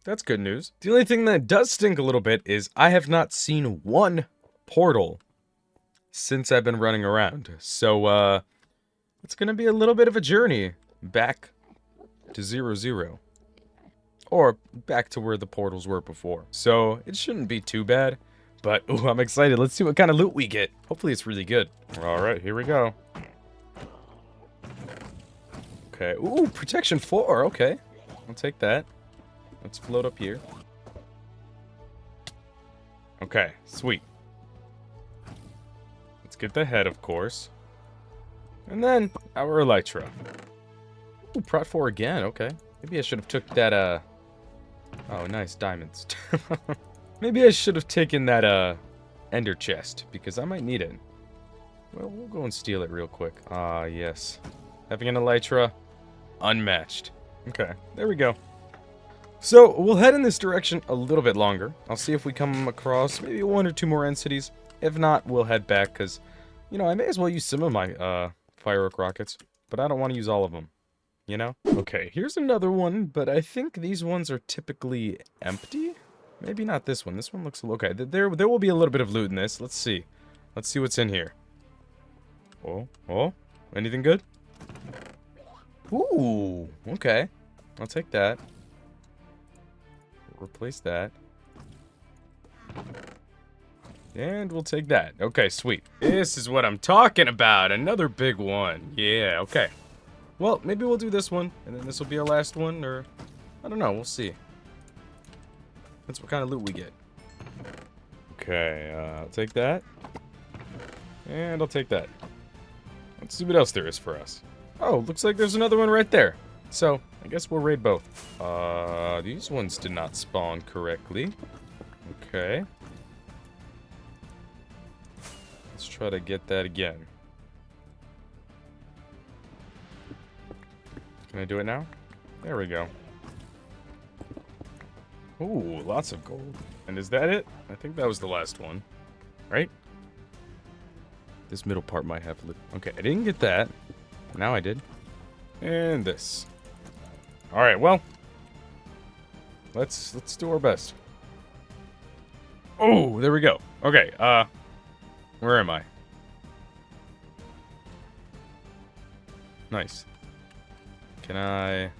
That's good news. The only thing that does stink a little bit is I have not seen one portal since I've been running around. So, it's gonna be a little bit of a journey back to 0-0. Or back to where the portals were before. So, it shouldn't be too bad. But, ooh, I'm excited. Let's see what kind of loot we get. Hopefully it's really good. Alright, here we go. Okay. Ooh, protection 4. Okay. I'll take that. Let's float up here. Okay, sweet. Let's get the head, of course. And then, our elytra. Ooh, prot 4 again. Okay. Maybe I should have took that, Oh, nice, diamonds. Maybe I should have taken that, ender chest, because I might need it. Well, we'll go and steal it real quick. Ah, yes. Having an elytra, unmatched. Okay, there we go. So, we'll head in this direction a little bit longer. I'll see if we come across maybe 1 or 2 more end cities. If not, we'll head back, because, you know, I may as well use some of my, firework rockets. But I don't want to use all of them. You know? Okay, here's another one, but I think these ones are typically empty? Maybe not this one. This one looks... Okay, there will be a little bit of loot in this. Let's see. Let's see what's in here. Oh, anything good? Ooh, okay. I'll take that. Replace that. And we'll take that. Okay, sweet. This is what I'm talking about. Another big one. Yeah, okay. Well, maybe we'll do this one, and then this will be our last one, or... I don't know, we'll see. That's what kind of loot we get. Okay, I'll take that. And I'll take that. Let's see what else there is for us. Oh, looks like there's another one right there. So, I guess we'll raid both. These ones did not spawn correctly. Okay. Let's try to get that again. Can I do it now? There we go. Ooh, lots of gold. And is that it? I think that was the last one. Right? This middle part might have... Okay, I didn't get that. Now I did. And this. Alright, well. Let's do our best. Oh, there we go. Okay, where am I? Nice. Can I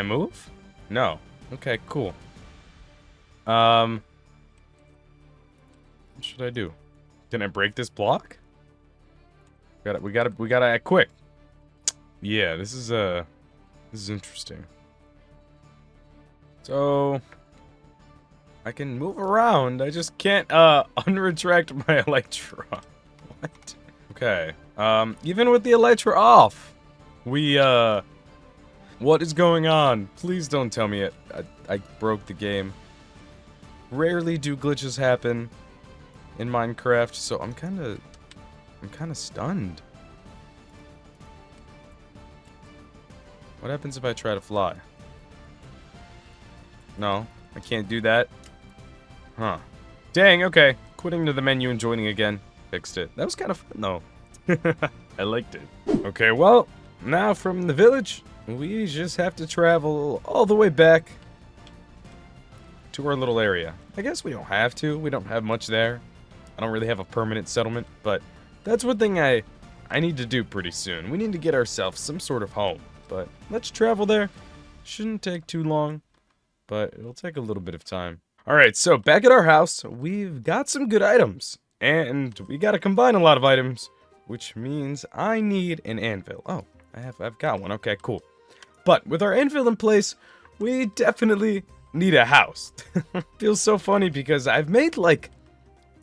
move? No. Okay, cool. What should I do? Can I break this block? We gotta act quick. Yeah, this is interesting. So I can move around. I just can't unretract my elytra. What? Okay. Even with the elytra off, what is going on? Please don't tell me I broke the game. Rarely do glitches happen in Minecraft, so I'm kind of stunned. What happens if I try to fly? No, I can't do that. Huh. Dang, okay. Quitting to the menu and joining again. Fixed it. That was kind of fun, though. I liked it. Okay, well, now from the village, we just have to travel all the way back to our little area. I guess we don't have to. We don't have much there. I don't really have a permanent settlement, but that's one thing I need to do pretty soon. We need to get ourselves some sort of home. But let's travel there. Shouldn't take too long, but it'll take a little bit of time. Alright, so back at our house, we've got some good items. And we gotta combine a lot of items, which means I need an anvil. Oh, I've got one. Okay, cool. But with our anvil in place, we definitely need a house. Feels so funny because I've made like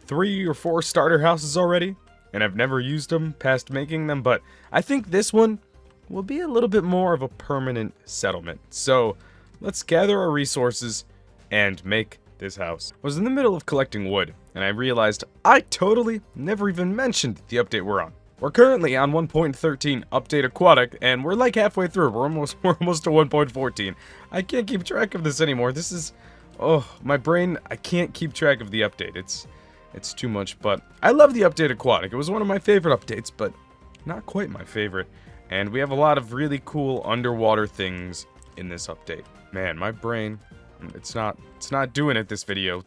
3 or 4 starter houses already, and I've never used them past making them, but I think this one will be a little bit more of a permanent settlement. So let's gather our resources and make this house. I was in the middle of collecting wood, and I realized I totally never even mentioned the update we're on. We're currently on 1.13 update aquatic, and we're like halfway through. We're almost to 1.14. I can't keep track of this anymore. This is, oh, my brain, I can't keep track of the update. It's too much, but I love the update aquatic. It was one of my favorite updates, but not quite my favorite. And we have a lot of really cool underwater things in this update. Man, my brain, it's not doing it this video.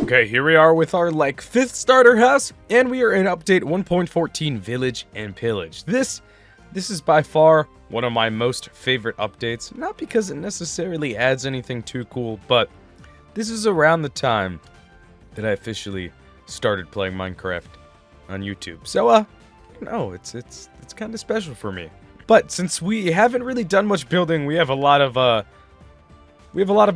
Okay, here we are with our, like, 5th starter house, and we are in update 1.14 Village and Pillage. This is by far one of my most favorite updates, not because it necessarily adds anything too cool, but this is around the time that I officially started playing Minecraft on YouTube. So, no, it's kind of special for me. But since we haven't really done much building, we have a lot of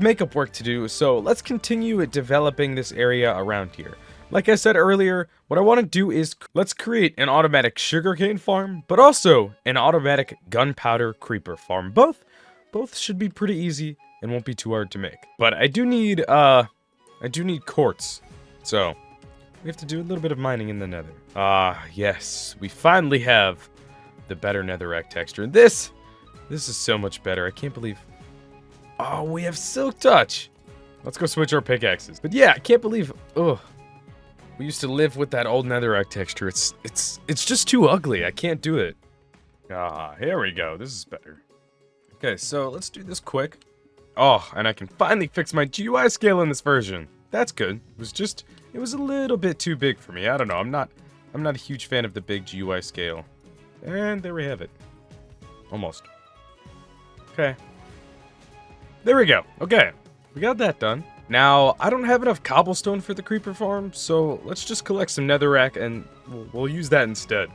makeup work to do, so let's continue developing this area around here. Like I said earlier, what I want to do is let's create an automatic sugarcane farm, but also an automatic gunpowder creeper farm. Both should be pretty easy and won't be too hard to make. But I do need quartz, so we have to do a little bit of mining in the Nether. Yes, we finally have the better netherrack texture. This is so much better. I can't believe. Oh, we have silk touch. Let's go switch our pickaxes. But yeah, I can't believe. Ugh. We used to live with that old netherrack texture. It's just too ugly. I can't do it. Here we go. This is better. Okay, so let's do this quick. Oh, and I can finally fix my GUI scale in this version. That's good. It was a little bit too big for me. I don't know. I'm not a huge fan of the big GUI scale. And there we have it. Almost. Okay. There we go. Okay. We got that done. Now, I don't have enough cobblestone for the creeper farm, so let's just collect some netherrack and we'll use that instead.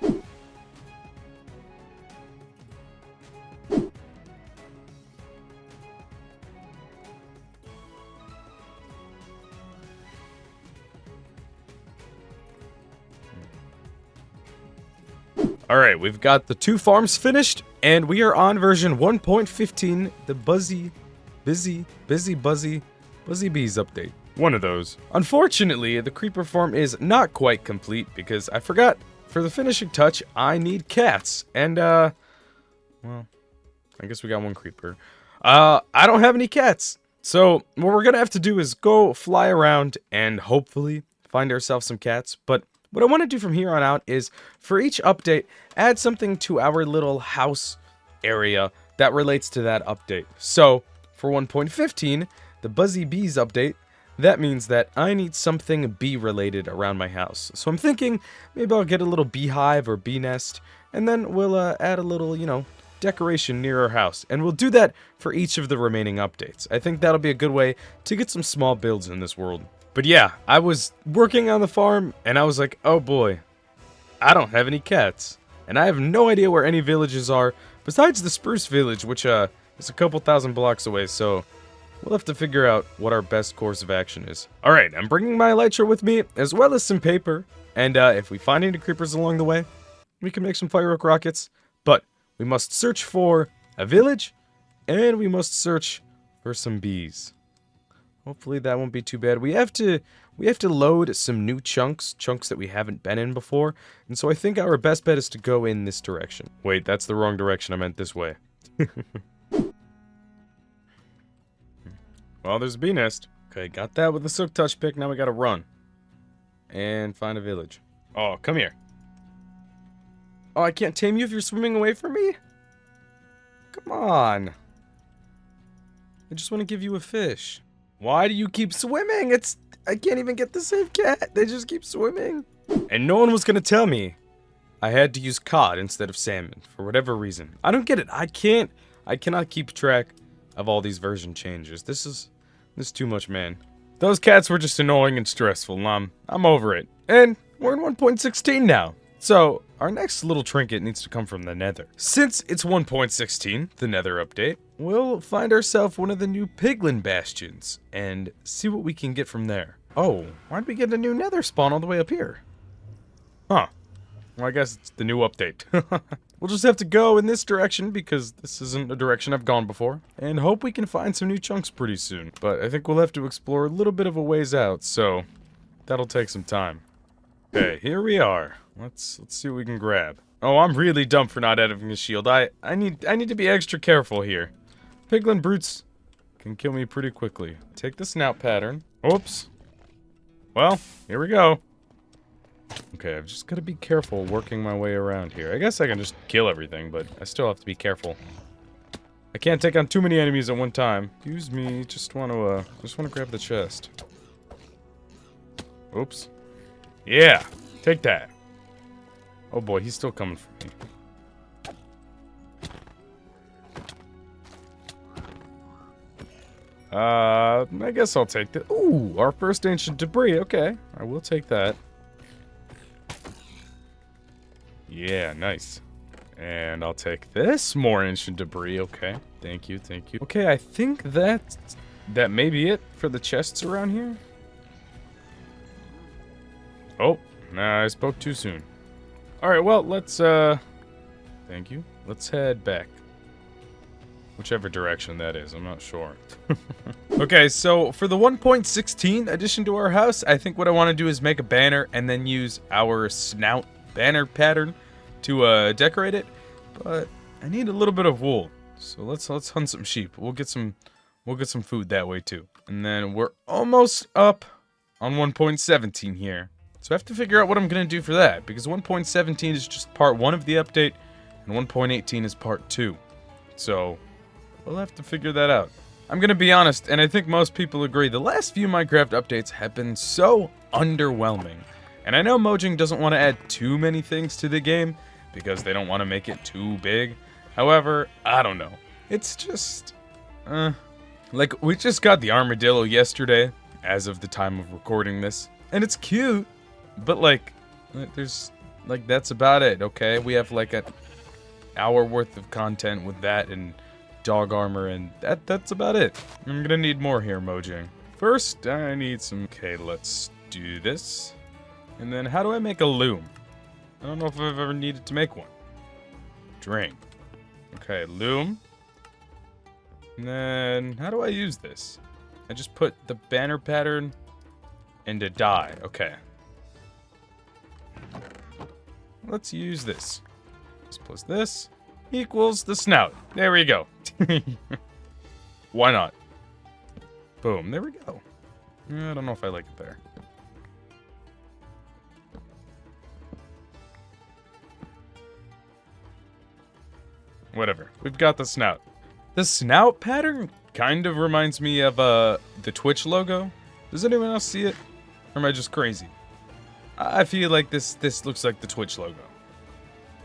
Alright, we've got the 2 farms finished, and we are on version 1.15, the Buzzy Bees update. One of those. Unfortunately, the creeper farm is not quite complete because I forgot, for the finishing touch, I need cats. And, well, I guess we got 1 creeper. I don't have any cats. So, what we're gonna have to do is go fly around and hopefully find ourselves some cats. But what I want to do from here on out is, for each update, add something to our little house area that relates to that update. So, for 1.15, the Buzzy Bees update, that means that I need something bee-related around my house. So I'm thinking maybe I'll get a little beehive or bee nest, and then we'll add a little, decoration near our house. And we'll do that for each of the remaining updates. I think that'll be a good way to get some small builds in this world. But yeah, I was working on the farm, and I was like, oh boy, I don't have any cats. And I have no idea where any villages are, besides the Spruce Village, which is a couple thousand blocks away, so we'll have to figure out what our best course of action is. Alright, I'm bringing my elytra with me, as well as some paper, and if we find any creepers along the way, we can make some firework rockets, but we must search for a village, and we must search for some bees. Hopefully that won't be too bad. We have to load some new chunks that we haven't been in before, and so I think our best bet is to go in this direction. Wait, that's the wrong direction. I meant this way. Well, there's a bee nest. Okay, got that with the silk touch pick. Now we gotta run and find a village. Oh, come here. Oh, I can't tame you if you're swimming away from me? Come on. I just want to give you a fish. Why do you keep swimming? I can't even get the same cat. They just keep swimming. And no one was gonna tell me I had to use cod instead of salmon for whatever reason. I don't get it. I cannot keep track of all these version changes. This is too much, man. Those cats were just annoying and stressful. I'm over it. And we're in 1.16 now. So our next little trinket needs to come from the Nether. Since it's 1.16, the Nether update, we'll find ourselves one of the new piglin bastions and see what we can get from there. Oh, why'd we get a new Nether spawn all the way up here? Huh. Well, I guess it's the new update. We'll just have to go in this direction because this isn't a direction I've gone before, and hope we can find some new chunks pretty soon. But I think we'll have to explore a little bit of a ways out, so that'll take some time. Okay, here we are. Let's see what we can grab. Oh, I'm really dumb for not having a shield. I need to be extra careful here. Piglin brutes can kill me pretty quickly. Take the snout pattern. Oops. Well, here we go. Okay, I've just got to be careful working my way around here. I guess I can just kill everything, but I still have to be careful. I can't take on too many enemies at one time. Excuse me, just want to grab the chest. Oops. Yeah, take that. Oh boy, he's still coming for me. I guess I'll take that. Ooh, our first ancient debris. Okay, I will take that. Yeah, nice. And I'll take this more ancient debris. Okay, thank you, thank you. Okay, I think that may be it for the chests around here. Oh, nah, I spoke too soon. Alright, well, let's, thank you. Let's head back. Whichever direction that is, I'm not sure. Okay, so for the 1.16 addition to our house, I think what I want to do is make a banner and then use our snout banner pattern to decorate it. But I need a little bit of wool, so let's hunt some sheep. We'll get some food that way too. And then we're almost up on 1.17 here. So I have to figure out what I'm going to do for that, because 1.17 is just part 1 of the update, and 1.18 is part 2. So we'll have to figure that out. I'm going to be honest, and I think most people agree, the last few Minecraft updates have been so underwhelming. And I know Mojang doesn't want to add too many things to the game, because they don't want to make it too big. However, I don't know. It's just, like, we just got the armadillo yesterday, as of the time of recording this. And it's cute, but, like, there's, like, that's about it, okay? We have, like, an hour worth of content with that and dog armor, and that's about it. I'm gonna need more here, Mojang. First, I need some... Okay, let's do this. And then, how do I make a loom? I don't know if I've ever needed to make one. Drink. Okay, loom. And then, how do I use this? I just put the banner pattern into dye. Okay. Let's use this. This plus this equals the snout. There we go. Why not? Boom. There we go. I don't know if I like it there. Whatever. We've got the snout. The snout pattern kind of reminds me of the Twitch logo. Does anyone else see it? Or am I just crazy? I feel like this looks like the Twitch logo.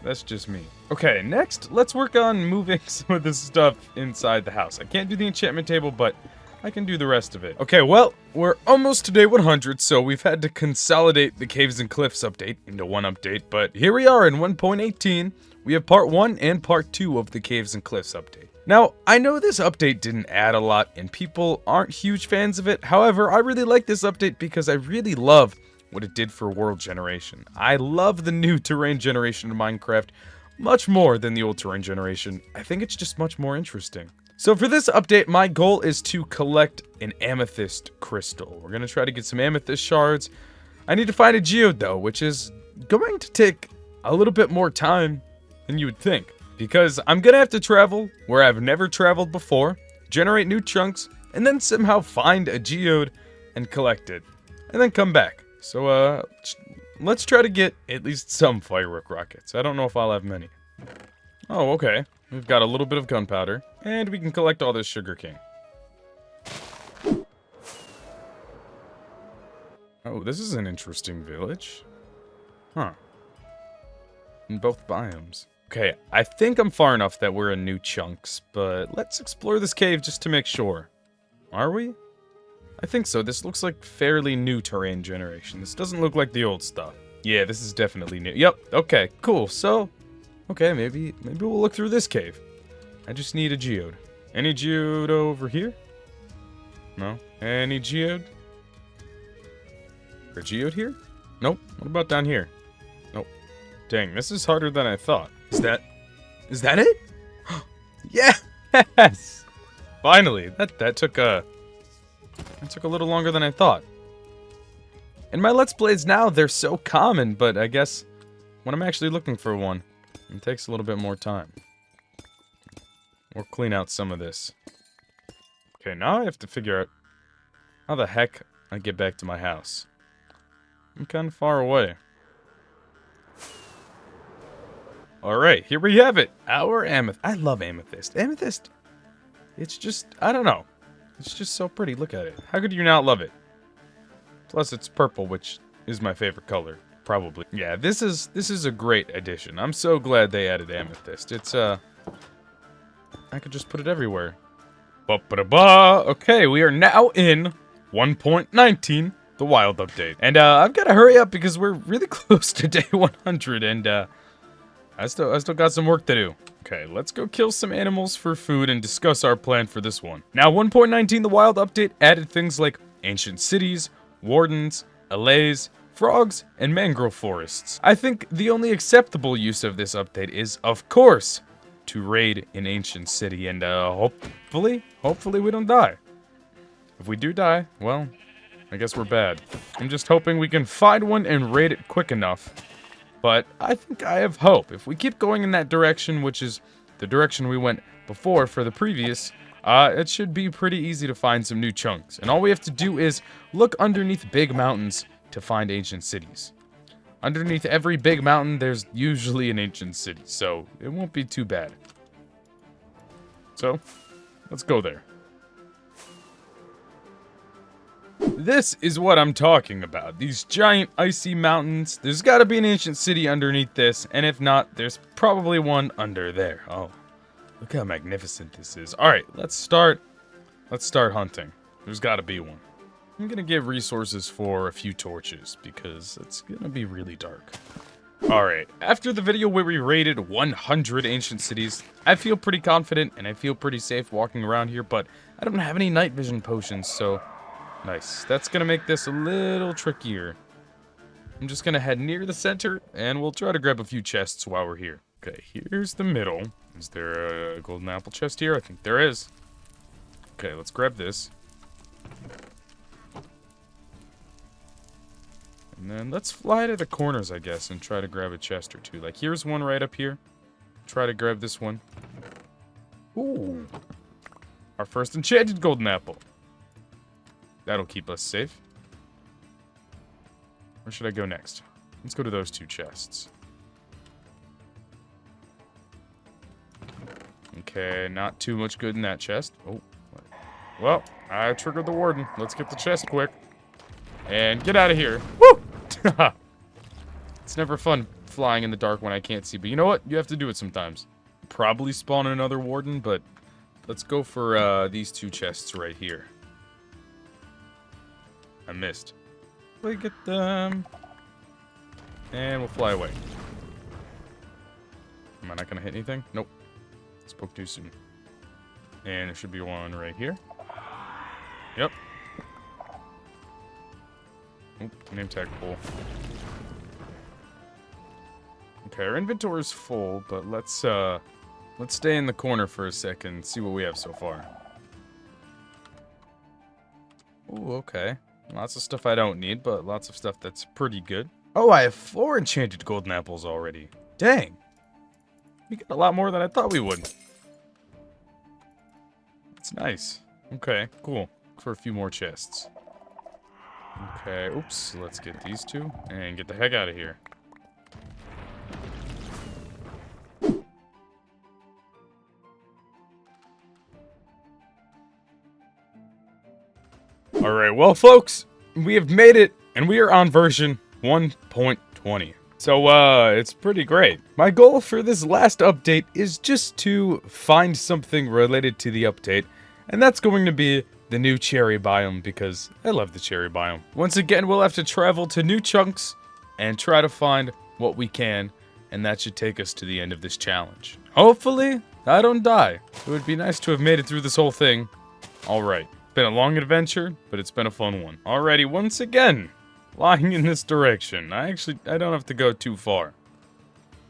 That's just me. Okay, next, let's work on moving some of this stuff inside the house. I can't do the enchantment table, but I can do the rest of it. Okay, well, we're almost to day 100, so we've had to consolidate the Caves and Cliffs update into one update, but here we are in 1.18. We have part 1 and part 2 of the Caves and Cliffs update. Now, I know this update didn't add a lot, and people aren't huge fans of it. However, I really like this update because I really love what it did for world generation. I love the new terrain generation in Minecraft much more than the old terrain generation. I think it's just much more interesting. So for this update, my goal is to collect an amethyst crystal. We're gonna try to get some amethyst shards. I need to find a geode though, which is going to take a little bit more time than you would think, because I'm gonna have to travel where I've never traveled before, generate new chunks, and then somehow find a geode and collect it, and then come back. So, let's try to get at least some firework rockets. I don't know if I'll have many. Oh, okay. We've got a little bit of gunpowder, and we can collect all this sugarcane. Oh, this is an interesting village. Huh. In both biomes. Okay, I think I'm far enough that we're in new chunks, but let's explore this cave just to make sure. Are we? I think so. This looks like fairly new terrain generation. This doesn't look like the old stuff. Yeah, this is definitely new. Yep, okay, cool. So, okay, maybe we'll look through this cave. I just need a geode. Any geode over here? No? Any geode? A geode here? Nope. What about down here? Nope. Dang, this is harder than I thought. Is that it? Yes! Finally. That took a little longer than I thought. In my Let's Plays now, they're so common, but I guess when I'm actually looking for one, it takes a little bit more time. We'll clean out some of this. Okay, now I have to figure out how the heck I get back to my house. I'm kind of far away. Alright, here we have it. Our amethyst. I love amethyst. Amethyst, it's just, I don't know. It's just so pretty. Look at it. How could you not love it? Plus, it's purple, which is my favorite color. Probably. Yeah, this is a great addition. I'm so glad they added amethyst. It's, I could just put it everywhere. Ba-ba-da-ba. Okay, we are now in 1.19, the wild update. And, I've got to hurry up because we're really close to day 100, and, I still got some work to do. Okay, let's go kill some animals for food and discuss our plan for this one. Now, 1.19, the wild update added things like ancient cities, wardens, allays, frogs, and mangrove forests. I think the only acceptable use of this update is, of course, to raid an ancient city, and hopefully we don't die. If we do die, well, I guess we're bad. I'm just hoping we can find one and raid it quick enough. But I think I have hope. If we keep going in that direction, which is the direction we went before for the previous, it should be pretty easy to find some new chunks. And all we have to do is look underneath big mountains to find ancient cities. Underneath every big mountain, there's usually an ancient city, so it won't be too bad. So, let's go there. This is what I'm talking about. These giant icy mountains. There's gotta be an ancient city underneath this, and if not, there's probably one under there. Oh, look how magnificent this is. Alright, let's start hunting. There's gotta be one. I'm gonna give resources for a few torches, because it's gonna be really dark. Alright, after the video where we raided 100 ancient cities, I feel pretty confident and I feel pretty safe walking around here, but I don't have any night vision potions, so nice. That's gonna make this a little trickier. I'm just gonna head near the center, and we'll try to grab a few chests while we're here. Okay, here's the middle. Is there a golden apple chest here? I think there is. Okay, let's grab this. And then let's fly to the corners, I guess, and try to grab a chest or two. Like, here's one right up here. Try to grab this one. Ooh. Our first enchanted golden apple. That'll keep us safe. Where should I go next? Let's go to those two chests. Okay, not too much good in that chest. Oh, well, I triggered the warden. Let's get the chest quick. And get out of here. Woo! It's never fun flying in the dark when I can't see, but you know what? You have to do it sometimes. Probably spawn another warden, but let's go for these two chests right here. I missed. We get them. And we'll fly away. Am I not gonna hit anything? Nope. Spoke too soon. And there should be one right here. Yep. Oh, name tag full. Okay, our inventory is full, but let's stay in the corner for a second and see what we have so far. Ooh, okay. Lots of stuff I don't need, but lots of stuff that's pretty good. Oh, I have 4 enchanted golden apples already. Dang. We got a lot more than I thought we would. That's nice. Okay, cool. For a few more chests. Okay, oops. Let's get these two and get the heck out of here. Alright, well, folks, we have made it And we are on version 1.20. So, it's pretty great. My goal for this last update is just to find something related to the update, and that's going to be the new cherry biome, because I love the cherry biome. Once again, we'll have to travel to new chunks and try to find what we can, and that should take us to the end of this challenge. Hopefully, I don't die. It would be nice to have made it through this whole thing. Alright, been a long adventure, but it's been a fun one. Alrighty, once again, lying in this direction. I don't have to go too far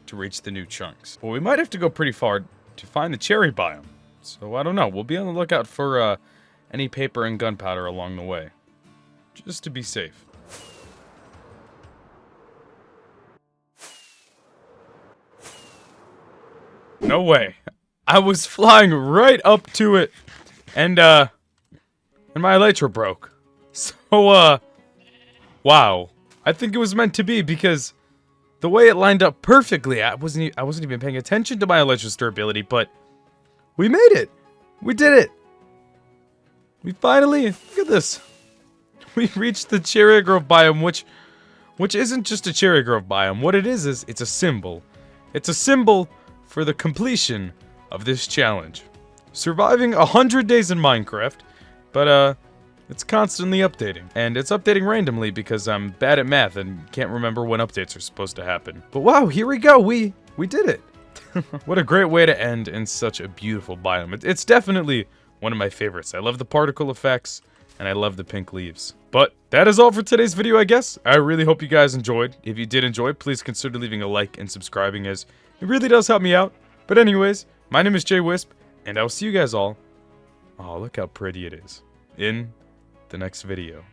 to reach the new chunks. Well, we might have to go pretty far to find the cherry biome. So, I don't know. We'll be on the lookout for, any paper and gunpowder along the way. Just to be safe. No way. I was flying right up to it, and my elytra broke. So, wow. I think it was meant to be, because the way it lined up perfectly, I wasn't even paying attention to my elytra's durability, but we made it. We did it. We finally, look at this. We reached the cherry grove biome, which isn't just a cherry grove biome. What it is it's a symbol. It's a symbol for the completion of this challenge. Surviving 100 days in Minecraft, but it's constantly updating. And it's updating randomly because I'm bad at math and can't remember when updates are supposed to happen. But wow, here we go. We did it. What a great way to end in such a beautiful biome. It's definitely one of my favorites. I love the particle effects, and I love the pink leaves. But that is all for today's video, I guess. I really hope you guys enjoyed. If you did enjoy, please consider leaving a like and subscribing, as it really does help me out. But anyways, my name is JWhisp, and I'll see you guys all, oh, look how pretty it is, in the next video.